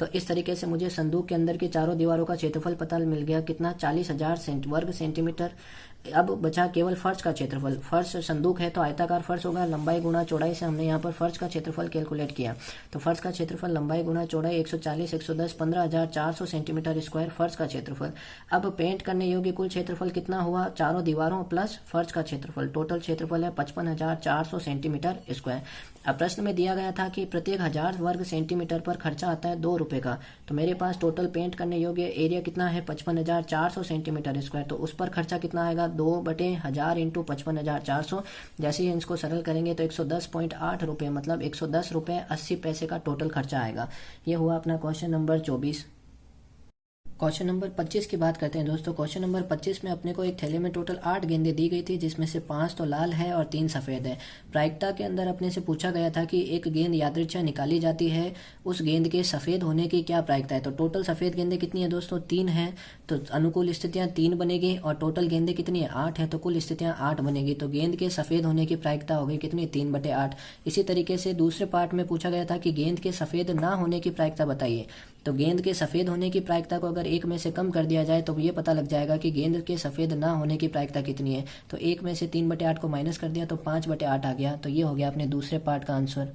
तो इस तरीके से मुझे संदूक के अंदर की चारों दीवारों का क्षेत्रफल पता मिल गया, कितना 40,000 वर्ग सेंटीमीटर। अब बचा केवल फर्श का क्षेत्रफल। फर्श संदूक है तो आयताकार फर्श होगा, लंबाई गुणा चौड़ाई से हमने यहाँ पर फर्श का क्षेत्रफल कैलकुलेट किया। तो फर्श का क्षेत्रफल लंबाई गुणा चौड़ाई 140, 110, 15,400 सेंटीमीटर स्क्वायर फर्श का क्षेत्रफल। अब पेंट करने योग्य कुल क्षेत्रफल कितना हुआ, चारों दीवारों प्लस फर्श का क्षेत्रफल, टोटल क्षेत्रफल है 55,400 सेंटीमीटर स्क्वायर। अब प्रश्न में दिया गया था कि प्रत्येक 1000 वर्ग सेंटीमीटर पर खर्चा आता है 2 रुपए का। तो मेरे पास टोटल पेंट करने योग्य एरिया कितना है 55,400 सेंटीमीटर स्क्वायर, तो उस पर खर्चा कितना आएगा 2/1000 इंटू 55,400। जैसे ही इसको सरल करेंगे तो 110.8 रुपये, मतलब 110 रुपये 80 पैसे का टोटल खर्चा आएगा। ये हुआ अपना क्वेश्चन नंबर 24। क्वेश्चन नंबर 25 की बात करते हैं दोस्तों। क्वेश्चन नंबर 25 में अपने को एक थैले में टोटल 8 गेंदें दी गई थी, जिसमें से 5 तो लाल है और 3 सफ़ेद है। प्रायिकता के अंदर अपने से पूछा गया था कि एक गेंद यादृच्छा निकाली जाती है, उस गेंद के सफ़ेद होने की क्या प्रायिकता है। तो टोटल सफ़ेद गेंदें कितनी है दोस्तों 3 है, तो अनुकूल स्थितियाँ 3 बनेगी, और टोटल गेंदें कितनी है 8 है, तो कुल स्थितियाँ 8 बनेगी। तो गेंद के सफ़ेद होने की प्रायिकता हो गई कितनी 3/8। इसी तरीके से दूसरे पार्ट में पूछा गया था कि गेंद के सफ़ेद ना होने की प्रायिकता बताइए। तो गेंद के सफ़ेद होने की प्रायिकता को अगर 1 में से कम कर दिया जाए तो ये पता लग जाएगा कि गेंद के सफ़ेद ना होने की प्रायिकता कितनी है। तो 1 में से 3/8 को माइनस कर दिया तो 5/8 आ गया। तो ये हो गया अपने दूसरे पार्ट का आंसर।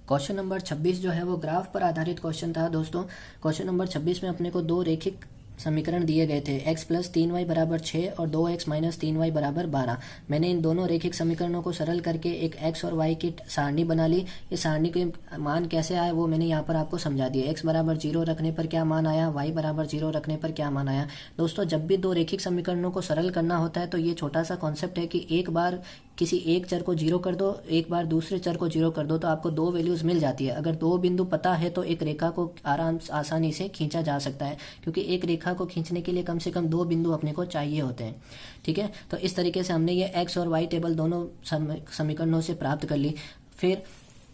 क्वेश्चन नंबर 26 जो है वो ग्राफ पर आधारित क्वेश्चन था दोस्तों। क्वेश्चन नंबर 26 में अपने को 2 रेखिक समीकरण दिए गए थे, x + 3y = 6 और 2x - 3y = 12। मैंने इन दोनों रेखिक समीकरणों को सरल करके एक x और y की सारणी बना ली। इस सारणी के मान कैसे आए वो मैंने यहाँ पर आपको समझा दिया। x = 0 रखने पर क्या मान आया, y = 0 रखने पर क्या मान आया। दोस्तों जब भी 2 रेखिक समीकरणों को सरल करना होता है तो ये छोटा सा कॉन्सेप्ट है कि एक बार किसी एक चर को 0 कर दो, एक बार दूसरे चर को 0 कर दो, तो आपको 2 वैल्यूज मिल जाती है। अगर 2 बिंदु पता है तो एक रेखा को आसानी से खींचा जा सकता है, क्योंकि एक रेखा को खींचने के लिए कम से कम 2 बिंदु अपने को चाहिए होते हैं। ठीक है, तो इस तरीके से हमने ये x और y टेबल दोनों समीकरणों से प्राप्त कर ली। फिर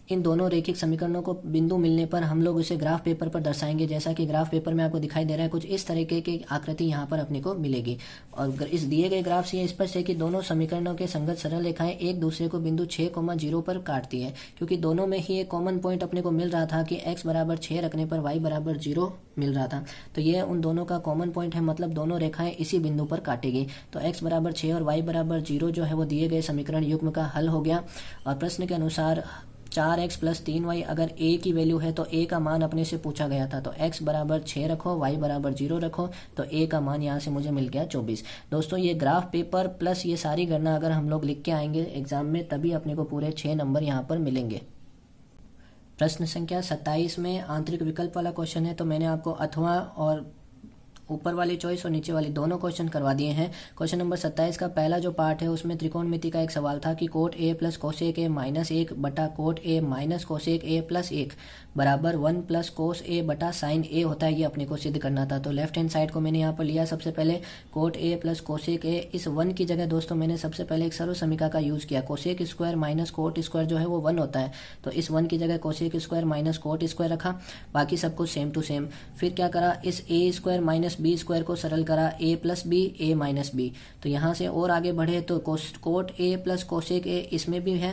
इन दोनों रेखिक समीकरणों को बिंदु मिलने पर हम लोग उसे ग्राफ पेपर पर दर्शाएंगे, जैसा कि ग्राफ पेपर में आपको दिखाई दे रहा है। कुछ इस तरीके की आकृति यहाँ पर अपने को मिलेगी, और इस दिए गए ग्राफ से ये स्पष्ट है कि दोनों समीकरणों के संगत सरल रेखाएं एक दूसरे को बिंदु 6,0 पर काटती है, क्योंकि दोनों में ही एक कॉमन पॉइंट अपने को मिल रहा था कि x = 6 रखने पर y = 0 मिल रहा था। तो ये उन दोनों का कॉमन पॉइंट है, मतलब दोनों रेखाएं इसी बिंदु पर काटेगी। तो x = 6 और y = 0 जो है वो दिए गए समीकरण युग्म का हल हो गया। और प्रश्न के अनुसार 4x + 3y अगर a की वैल्यू है तो a का मान अपने से पूछा गया था, तो x = 6 रखो, y = 0 रखो, तो a का मान यहाँ से मुझे मिल गया 24। दोस्तों ये ग्राफ पेपर प्लस ये सारी गणना अगर हम लोग लिख के आएंगे एग्जाम में, तभी अपने को पूरे 6 नंबर यहाँ पर मिलेंगे। प्रश्न संख्या 27 में आंतरिक विकल्प वाला क्वेश्चन है। तो मैंने आपको अथवा और ऊपर वाली चॉइस और नीचे वाली दोनों क्वेश्चन करवा दिए हैं। क्वेश्चन नंबर 27 का पहला जो पार्ट है उसमें त्रिकोणमिति का एक सवाल था कि cot A plus cosec A minus 1 बटा cot A minus cosec A plus 1 बराबर 1 प्लस कोस ए बटा साइन ए होता है, ये अपने को सिद्ध करना था। तो लेफ्ट हैंड साइड को मैंने यहाँ पर लिया सबसे पहले कोट ए प्लस कोसेक ए। इस 1 की जगह दोस्तों मैंने सबसे पहले एक सर्व समीका का यूज किया। Cosec square minus cot square जो है वो 1 होता है, तो इस 1 की जगह cosec square minus cot square रखा, बाकी सब कुछ सेम टू सेम। फिर क्या करा, इस ए स्क्वायर माइनस बी स्क्वायर को सरल करा, ए प्लस बी ए माइनस बी। तो यहाँ से और आगे बढ़े तो कोट ए प्लस कोसेक ए इसमें भी है,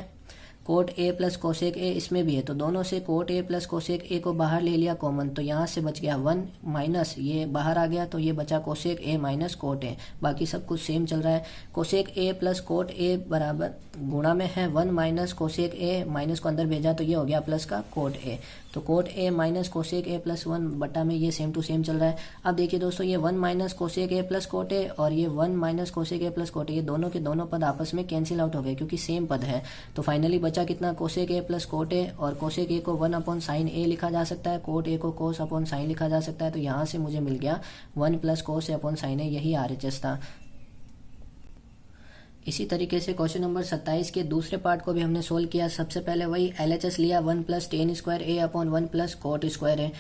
कोट ए प्लस कोसेक ए इसमें भी है, तो दोनों से कोट ए प्लस कोसेक ए को बाहर ले लिया कॉमन, तो यहाँ से बच गया 1 माइनस ये बाहर आ गया, तो ये बचा cosec A minus cot A. बाकी सब कुछ सेम चल रहा है। Cosec A plus cot A बराबर गुणा में है 1 माइनस कोसेक ए, माइनस को अंदर भेजा तो ये हो गया प्लस का कोट ए। तो cot A minus cosec A plus 1 बटा में ये सेम टू सेम चल रहा है। अब देखिए दोस्तों, ये 1 minus cosec A plus cot A और ये 1 minus cosec A plus cot A, ये दोनों के दोनों पद आपस में कैंसिल आउट हो गए क्योंकि सेम पद है। तो फाइनली बचा कितना, cosec A plus cot A, और कोसेक ए को 1 अपॉन साइन ए लिखा जा सकता है, कोट ए को कोस अपॉन साइन लिखा जा सकता है। तो यहाँ से मुझे मिल गया 1 प्लस कोस ए अपॉन साइन ए, यही RHS था। इसी तरीके से क्वेश्चन नंबर 27 के दूसरे पार्ट को भी हमने सोल्व किया। सबसे पहले वही LHS लिया 1 प्लस टेन स्क्वायर ए अपॉन 1 प्लस कोट स्क्वायर ए।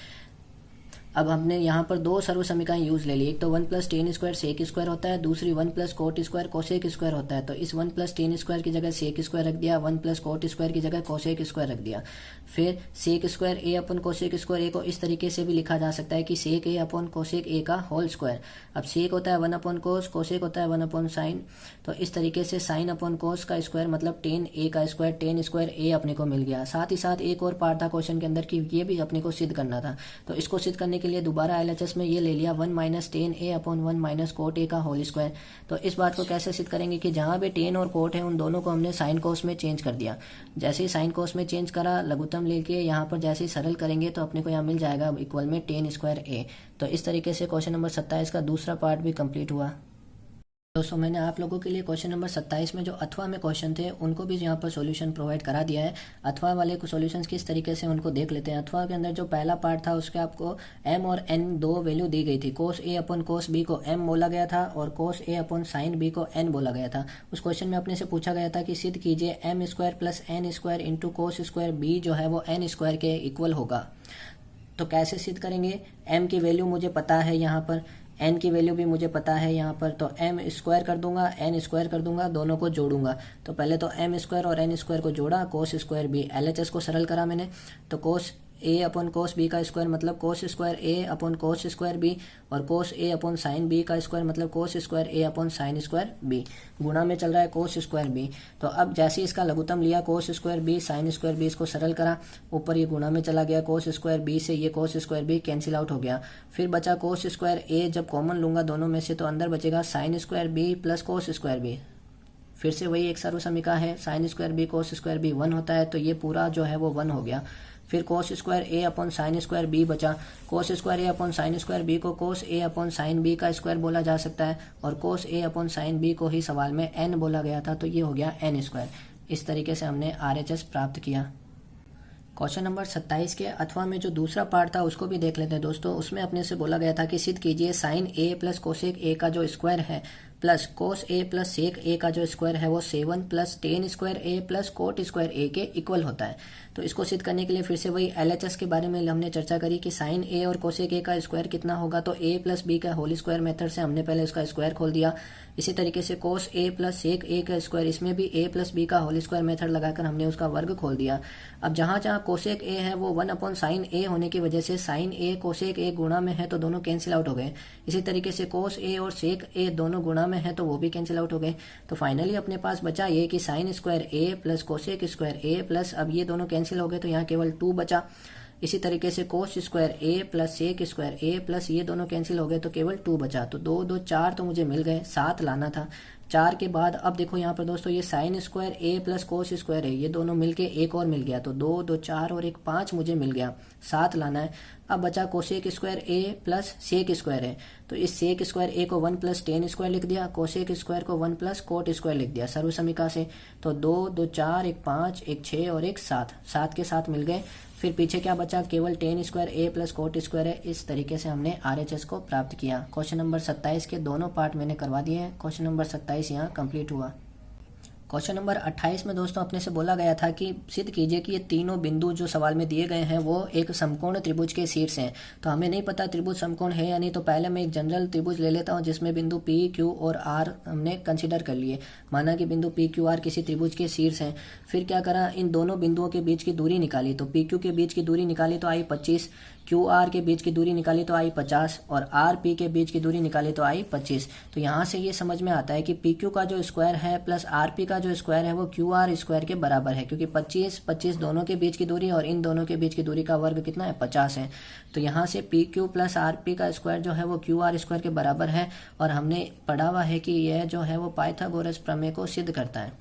अब हमने यहाँ पर दो सर्व समीकरण यूज ले ली, एक तो 1 plus tan square sec square होता है, दूसरी 1 plus cot square cosec square होता है। तो इस 1 प्लस टेन स्क्वायर की जगह सेक स्क्वायर रख दिया, 1 प्लस कोट स्क्वायर की जगह कोसेक स्क्वायर रख दिया। फिर सेक स्क्वायर ए अपन कोसेक स्क्वायर ए को इस तरीके से भी लिखा जा सकता है कि सेक ए अपन कोसेक ए का होल स्क्वायर। अब सेक होता है 1 अपन कोस, कोसेक होता है 1 अपन साइन, तो इस तरीके से साइन अपन कोस का स्क्वायर मतलब टेन ए का स्क्वायर, टेन स्क्वायर ए अपने को मिल गया। साथ ही साथ एक और पार्ट था क्वेश्चन के अंदर कि ये भी अपने को सिद्ध करना था, तो इसको सिद्ध करने के लिए दोबारा LHS में ये ले लिया 1 minus ten A upon 1 minus cot A का होल स्क्वायर। तो इस बात को कैसे सिद्ध करेंगे कि जहां पे टेन और कोट है उन दोनों को हमने साइन कोस में चेंज कर दिया। जैसे ही साइन कोस में चेंज करा, लघुत्तम लेके यहाँ पर जैसे ही सरल करेंगे तो अपने को यहाँ मिल जाएगा इक्वल में टेन स्क्वायर ए। तो इस तरीके से क्वेश्चन नंबर 27 का दूसरा पार्ट भी कंप्लीट हुआ। दोस्तों मैंने आप लोगों के लिए क्वेश्चन नंबर 27 में जो अथवा में क्वेश्चन थे उनको भी यहाँ पर सॉल्यूशन प्रोवाइड करा दिया है। अथवा वाले को सॉल्यूशंस किस तरीके से उनको देख लेते हैं। अथवा के अंदर जो पहला पार्ट था उसके आपको m और n दो वैल्यू दी गई थी। कोस a अपन कोस b को m बोला गया था और कोस a अपन साइन b को n बोला गया था। उस क्वेश्चन में अपने से पूछा गया था कि सिद्ध कीजिए m square plus n square into cos square b जो है वो n स्क्वायर के इक्वल होगा। तो कैसे सिद्ध करेंगे, m की वैल्यू मुझे पता है, यहाँ पर n की वैल्यू भी मुझे पता है यहाँ पर, तो m स्क्वायर कर दूंगा, n स्क्वायर कर दूंगा, दोनों को जोड़ूंगा। तो पहले तो m स्क्वायर और n स्क्वायर को जोड़ा, कोस स्क्वायर b, LHS को सरल करा मैंने, तो कोस a अपॉन कोस b का स्क्वायर मतलब कोस square a upon cos square b, और कोस a अपॉन साइन b का स्क्वायर मतलब कोस square a upon sine square b। गुणा में चल रहा है कोस स्क्वायर b। तो अब जैसे इसका लघुत्तम लिया cos square b sine square b, इसको सरल करा, ऊपर ये गुणा में चला गया, कोस स्क्वायर b से ये cos square b cancel out हो गया। फिर बचा कोस स्क्वायर a, जब कॉमन लूंगा दोनों में से तो अंदर बचेगा sine square b plus cos square b। फिर से वही एक सर्व समीका है, sine square b cos square b 1 होता है, तो ये पूरा जो है वो 1 हो गया। फिर कोस square a upon sine square b बचा। कोस square a upon sine square b को कोस a अपॉन साइन b का स्क्वायर बोला जा सकता है, और कोस a अपॉन साइन b को ही सवाल में n बोला गया था, तो ये हो गया n स्क्वायर। इस तरीके से हमने RHS प्राप्त किया। क्वेश्चन नंबर 27 के अथवा में जो दूसरा पार्ट था उसको भी देख लेते हैं दोस्तों। उसमें अपने से बोला गया था कि सिद्ध कीजिए sine a plus cosec a का जो स्क्वायर है plus cos a plus sec a का जो स्क्वायर है वो 7 plus tan square a plus cot square a के इक्वल होता है। तो इसको सिद्ध करने के लिए फिर से वही LHS के बारे में हमने चर्चा करी कि साइन a और कोसेक a का स्क्वायर कितना होगा, तो a प्लस b का होल स्क्वायर मेथड से हमने पहले उसका स्क्वायर खोल दिया। इसी तरीके से कोस a प्लस सेक a का स्क्वायर, इसमें भी a प्लस b का होल स्क्वायर मेथड लगाकर हमने उसका वर्ग खोल दिया। अब जहां जहां कोसेक a है वो 1 अपॉन साइन a होने की वजह से साइन a कोसेक a गुणा में है तो दोनों कैंसिल आउट हो गए। इसी तरीके से कोस a और सेक a दोनों गुणा में है तो वो भी कैंसिल आउट हो गए। तो फाइनली अपने पास बचा ये कि sine square a plus cosec square a plus, अब ये दोनों कैंसिल हो गए तो यहाँ केवल 2 बचा। इसी तरीके से cos square a plus sec square a plus ये दोनों कैंसिल हो गए तो केवल 2 बचा। तो 2 2 4 तो मुझे मिल गए, 7 लाना था। 4 के बाद अब देखो यहाँ पर दोस्तों ये sine square a plus cos square है, ये दोनों मिलके एक और मिल गया, तो 2 2 4 और एक 5 मुझे मिल गया, 7 लाना है। अब बचा cosec square a plus sec square है, तो इस सेक स्क्वायर a को 1 प्लस टेन स्क्वायर लिख दिया, कोसेक स्क्वायर को 1 प्लस कोट स्क्वायर लिख दिया सर्व समीका से। तो 2 2 4 एक 5 एक 6 और एक 7, 7 के 7 मिल गए। फिर पीछे क्या बचा, केवल टेन स्क्वायर ए प्लस कोट स्क्वायर है। इस तरीके से हमने RHS को प्राप्त किया। क्वेश्चन नंबर 27 के दोनों पार्ट मैंने करवा दिए हैं। क्वेश्चन नंबर 27 यहाँ कंप्लीट हुआ। क्वेश्चन नंबर 28 में दोस्तों अपने से बोला गया था कि सिद्ध कीजिए कि ये तीनों बिंदु जो सवाल में दिए गए हैं वो एक समकोण त्रिभुज के शीर्ष हैं। तो हमें नहीं पता त्रिभुज समकोण है या नहीं, तो पहले मैं एक जनरल त्रिभुज ले लेता हूं जिसमें बिंदु P, Q और R हमने कंसीडर कर लिए। माना कि बिंदु P, Q, R किसी त्रिभुज के शीर्ष हैं। फिर क्या करा, इन दोनों बिंदुओं के बीच की दूरी निकाली। तो P, Q के बीच की दूरी निकाली तो आई 25, QR के बीच की दूरी निकाली तो आई 50 और RP के बीच की दूरी निकाली तो आई 25। तो यहाँ से ये समझ में आता है कि PQ का जो स्क्वायर है प्लस RP का जो स्क्वायर है वो QR स्क्वायर के बराबर है, क्योंकि 25 दोनों के बीच की दूरी और इन दोनों के बीच की दूरी का वर्ग कितना है, 50 है। तो यहाँ से PQ प्लस RP का स्क्वायर जो है वो QR स्क्वायर के बराबर है। और हमने पढ़ा हुआ है कि यह जो है वो पाइथागोरस प्रमेय को सिद्ध करता है।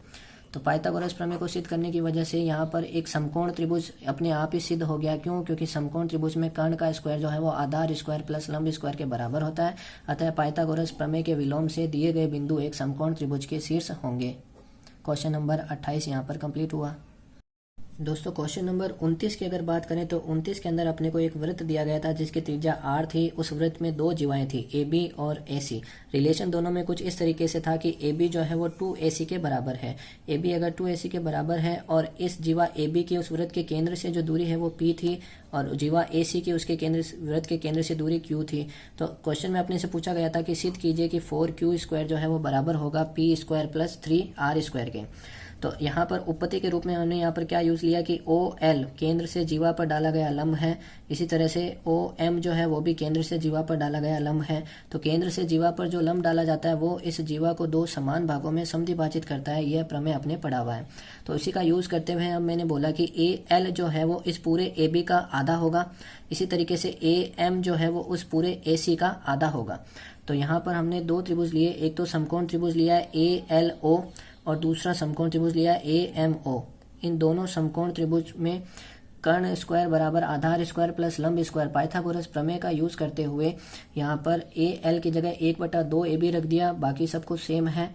तो पाइथागोरस प्रमेय को सिद्ध करने की वजह से यहाँ पर एक समकोण त्रिभुज अपने आप ही सिद्ध हो गया। क्यों? क्योंकि समकोण त्रिभुज में कर्ण का स्क्वायर जो है वो आधार स्क्वायर प्लस लंब स्क्वायर के बराबर होता है। अतः पाइथागोरस प्रमेय के विलोम से दिए गए बिंदु एक समकोण त्रिभुज के शीर्ष होंगे। क्वेश्चन नंबर 28 यहाँ पर कंप्लीट हुआ। दोस्तों क्वेश्चन नंबर 29 की अगर बात करें तो 29 के अंदर अपने को एक वृत्त दिया गया था जिसकी त्रिज्या r थी। उस वृत्त में दो जीवाएं थी, AB और AC। रिलेशन दोनों में कुछ इस तरीके से था कि AB जो है वो 2AC के बराबर है। AB अगर 2AC के बराबर है और इस जीवा AB की उस वृत्त के केंद्र से जो दूरी है वो P थी और जीवा AC की उसके केंद्र वृत्त के केंद्र से दूरी Q थी। तो क्वेश्चन में अपने से पूछा गया था कि सिद्ध कीजिए कि 4Q स्क्वायर जो है वो बराबर होगा P square plus 3R square के। तो यहाँ पर उपपत्ति के रूप में हमने यहाँ पर क्या यूज लिया कि OL केंद्र से जीवा पर डाला गया लंब है। इसी तरह से OM जो है वो भी केंद्र से जीवा पर डाला गया लंब है। तो केंद्र से जीवा पर जो लंब डाला जाता है वो इस जीवा को दो समान भागों में समद्विभाजित करता है। यह प्रमेय अपने पढ़ा हुआ है। तो इसी का यूज करते हुए अब मैंने बोला कि AL जो है वो इस पूरे AB का आधा होगा। इसी तरीके से AM जो है वो उस पूरे AC का आधा होगा। तो यहाँ पर हमने दो त्रिभुज लिए, एक तो समकोण त्रिभुज लिया है ALO और दूसरा समकोण त्रिभुज लिया AMO। इन दोनों समकोण त्रिभुज में कर्ण स्क्वायर बराबर आधार स्क्वायर प्लस लंब स्क्वायर पाइथागोरस प्रमेय का यूज करते हुए यहाँ पर AL की जगह 1/2 AB रख दिया, बाकी सब कुछ सेम है।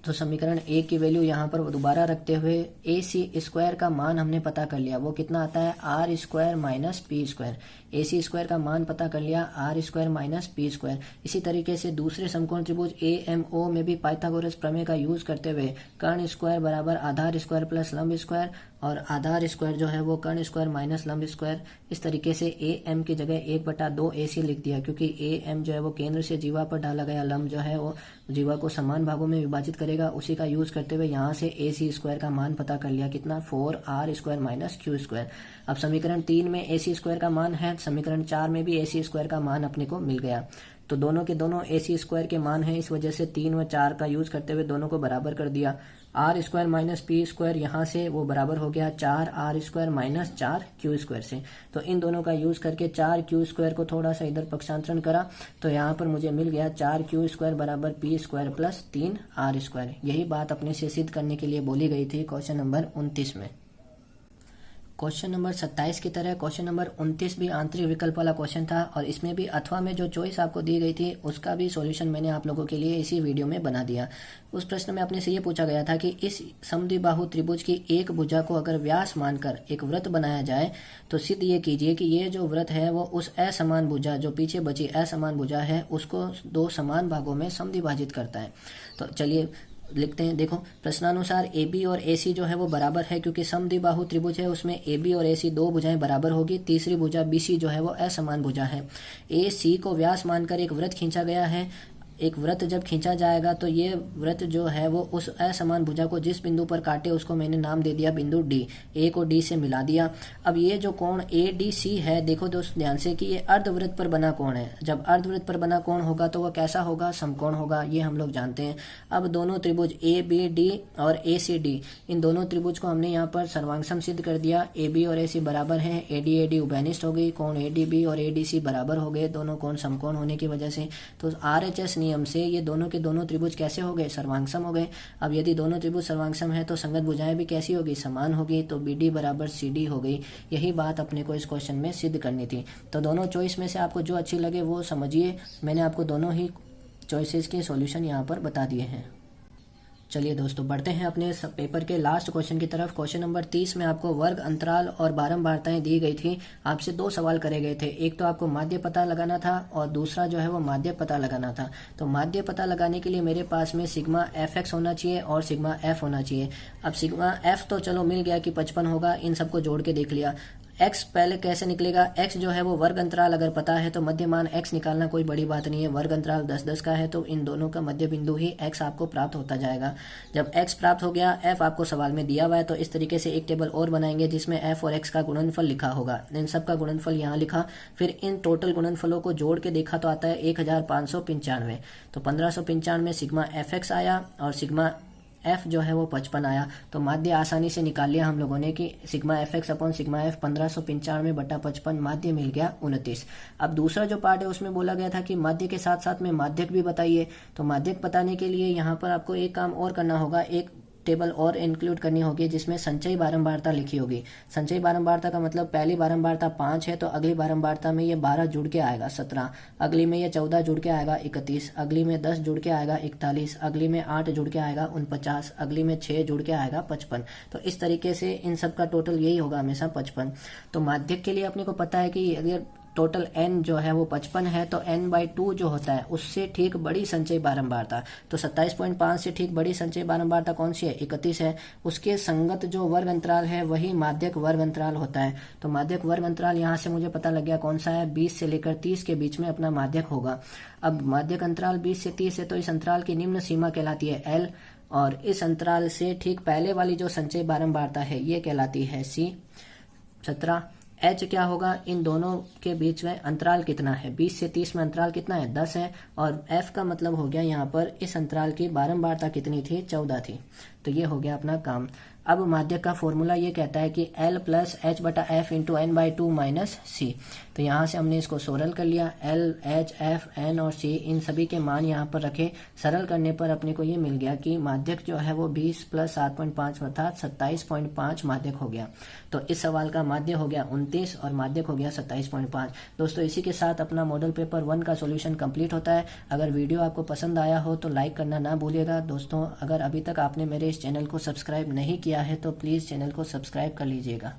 तो समीकरण 1 की वैल्यू यहाँ पर दोबारा रखते हुए AC स्क्वायर का मान हमने पता कर लिया, वो कितना आता है R square minus P square. AC square का मान पता कर लिया R square minus P square. इसी तरीके से दूसरे समकोण त्रिभुज AMO में भी पाइथागोरस प्रमेय का यूज करते हुए कर्ण स्क्वायर बराबर आधार स्क्वायर प्लस लंब स्क्वायर और आधार स्क्वायर जो है वो कर्ण स्क्वायर माइनस लंब स्क्वायर। इस तरीके से AM की जगह 1/2 AC लिख दिया, क्योंकि AM जो है वो केंद्र से जीवा पर डाला गया लंब जो है वो जीवा को समान भागों में विभाजित करेगा। उसी का यूज करते हुए यहाँ से AC स्क्वायर का मान पता कर लिया, कितना 4R square minus Q square. अब समीकरण 3 में AC स्क्वायर का मान है, समीकरण 4 में भी AC स्क्वायर का मान अपने को मिल गया। तो दोनों के दोनों AC स्क्वायर के मान हैं, इस वजह से 3 व 4 का यूज करते हुए दोनों को बराबर कर दिया। R square minus P square यहाँ से वो बराबर हो गया 4R square minus 4Q square से। तो इन दोनों का यूज करके 4Q स्क्वायर को थोड़ा सा इधर पक्षांतरण करा तो यहाँ पर मुझे मिल गया 4Q स्क्वायर बराबर P square plus 3R square. यही बात अपने से सिद्ध करने के लिए बोली गई थी क्वेश्चन नंबर 29 में। क्वेश्चन नंबर 27 की तरह क्वेश्चन नंबर 29 भी आंतरिक विकल्प वाला क्वेश्चन था और इसमें भी अथवा में जो चॉइस आपको दी गई थी उसका भी सॉल्यूशन मैंने आप लोगों के लिए इसी वीडियो में बना दिया। उस प्रश्न में अपने से ये पूछा गया था कि इस समद्विबाहु त्रिभुज की एक भुजा को अगर व्यास मानकर एक वृत्त बनाया जाए तो सिद्ध ये कीजिए कि ये जो वृत्त है वो उस असमान भुजा जो पीछे बची असमान भुजा है उसको दो समान भागों में समद्विभाजित करता है। तो चलिए लिखते हैं। देखो प्रश्नानुसार AB और AC जो है वो बराबर है, क्योंकि समद्विबाहु त्रिभुज है उसमें AB और AC दो भुजाएं बराबर होगी। तीसरी भुजा BC जो है वो असमान भुजा है। AC को व्यास मानकर एक वृत्त खींचा गया है। एक वृत्त जब खींचा जाएगा तो ये वृत्त जो है वो उस असमान भुजा को जिस बिंदु पर काटे उसको मैंने नाम दे दिया बिंदु D। A को D से मिला दिया। अब ये जो कोण ADC है, देखो दोस्त ध्यान से कि ये अर्धवृत्त पर बना कोण है। जब अर्धवृत्त पर बना कोण होगा तो वह कैसा होगा, समकोण होगा, ये हम लोग जानते हैं। अब दोनों त्रिभुज ABD और ACD, इन दोनों त्रिभुज को हमने यहाँ पर सर्वांगसम सिद्ध कर दिया। AB और AC बराबर है, AD उभयनिष्ठ हो गई, कोण ADB और ADC बराबर हो गए, दोनों कोण समकोण होने की वजह से। तो RHS नियम से ये दोनों के दोनों त्रिभुज कैसे हो गए, सर्वांगसम हो गए। अब यदि दोनों त्रिभुज सर्वांगसम है तो संगत भुजाएं भी कैसी होगी, समान होगी। तो BD बराबर CD हो गई। यही बात अपने को इस क्वेश्चन में सिद्ध करनी थी। तो दोनों चॉइस में से आपको जो अच्छी लगे वो समझिए। मैंने आपको दोनों ही चॉइसेस के सॉल्यूशन यहाँ पर बता दिए हैं। चलिए दोस्तों, बढ़ते हैं अपने पेपर के लास्ट क्वेश्चन की तरफ। क्वेश्चन नंबर 30 में आपको वर्ग, अंतराल और बारंबारताएं दी गई थी। आपसे 2 सवाल करे गए थे, एक तो आपको माध्य पता लगाना था और दूसरा जो है वो माध्यक पता लगाना था। तो माध्य पता लगाने के लिए मेरे पास में सिग्मा एफ एक्स होना चाहिए और सिग्मा एफ होना चाहिए। अब सिग्मा एफ तो चलो मिल गया कि 55 होगा, इन सबको जोड़ के देख लिया। एक्स पहले कैसे निकलेगा, एक्स जो है वो वर्ग अंतराल अगर पता है तो मध्य मान एक्स निकालना कोई बड़ी बात नहीं है। वर्ग अंतराल 10-10 का है तो इन दोनों का मध्य बिंदु ही एक्स आपको प्राप्त होता जाएगा। जब एक्स प्राप्त हो गया, एफ आपको सवाल में दिया हुआ है, तो इस तरीके से एक टेबल और बनाएंगे जिसमें एफ और एक्स का गुणनफल लिखा होगा। इन सब का गुणनफल यहाँ लिखा, फिर इन टोटल गुणनफलों को जोड़ के देखा तो आता है 1595। तो 1595 में सिग्मा एफ एक्स आया और सिग्मा एफ जो है वो 55 आया। तो माध्य आसानी से निकाल लिया हम लोगों ने कि sigma F x upon sigma F 1595 बटा 55, माध्य मिल गया 29। अब दूसरा जो पार्ट है उसमें बोला गया था कि माध्य के साथ साथ में माध्यक भी बताइए। तो माध्यक बताने के लिए यहाँ पर आपको एक काम और करना होगा, एक टेबल और इंक्लूड करनी होगी जिसमें संचयी बारंबारता लिखी होगी। संचयी बारंबारता का मतलब पहली बारंबारता 5 है तो अगली बारंबारता में ये 12 जुड़ के आएगा 17, अगली में ये 14 जुड़ के आएगा 31, अगली में 10 जुड़ के आएगा 41, अगली में 8 जुड़ के आएगा 49, अगली में 6 जुड़ के आएगा 55। तो इस तरीके से इन सब का टोटल यही होगा हमेशा 55। तो माध्यक के लिए अपने को पता है कि अगर टोटल n जो है वो 55 है तो n/2 जो होता है उससे ठीक बड़ी संचयी बारंबारता, तो 27.5 से ठीक बड़ी संचयी बारंबारता कौन सी है, 31 है। उसके संगत जो वर्ग अंतराल है वही माध्यक वर्ग अंतराल होता है। तो माध्यक वर्ग अंतराल यहाँ से मुझे पता लग गया कौन सा है, 20 से लेकर 30 के बीच में अपना माध्यक होगा। अब माध्यक अंतराल 20 से 30 है तो इस अंतराल की निम्न सीमा कहलाती है L, और इस अंतराल से ठीक पहले वाली जो संचयी बारंबारता है ये कहलाती है C 17। H क्या होगा, इन दोनों के बीच में अंतराल कितना है, 20 से 30 में अंतराल कितना है, 10 है। और F का मतलब हो गया यहाँ पर इस अंतराल की बारंबारता कितनी थी, 14 थी। तो ये हो गया अपना काम। अब माध्यक का फॉर्मूला ये कहता है कि L प्लस H बटा F into n/2 minus C। तो यहाँ से हमने इसको सरल कर लिया, L, H, F, N और C इन सभी के मान यहाँ पर रखे। सरल करने पर अपने को ये मिल गया कि माध्यक जो है वो 20 प्लस 7.5 अर्थात 27.5 माध्यक हो गया। तो इस सवाल का माध्य हो गया 29 और माध्यक हो गया 27.5। दोस्तों इसी के साथ अपना मॉडल पेपर 1 का सॉल्यूशन कंप्लीट होता है। अगर वीडियो आपको पसंद आया हो तो लाइक करना ना भूलिएगा। दोस्तों अगर अभी तक आपने मेरे इस चैनल को सब्सक्राइब नहीं किया है तो प्लीज़ चैनल को सब्सक्राइब कर लीजिएगा।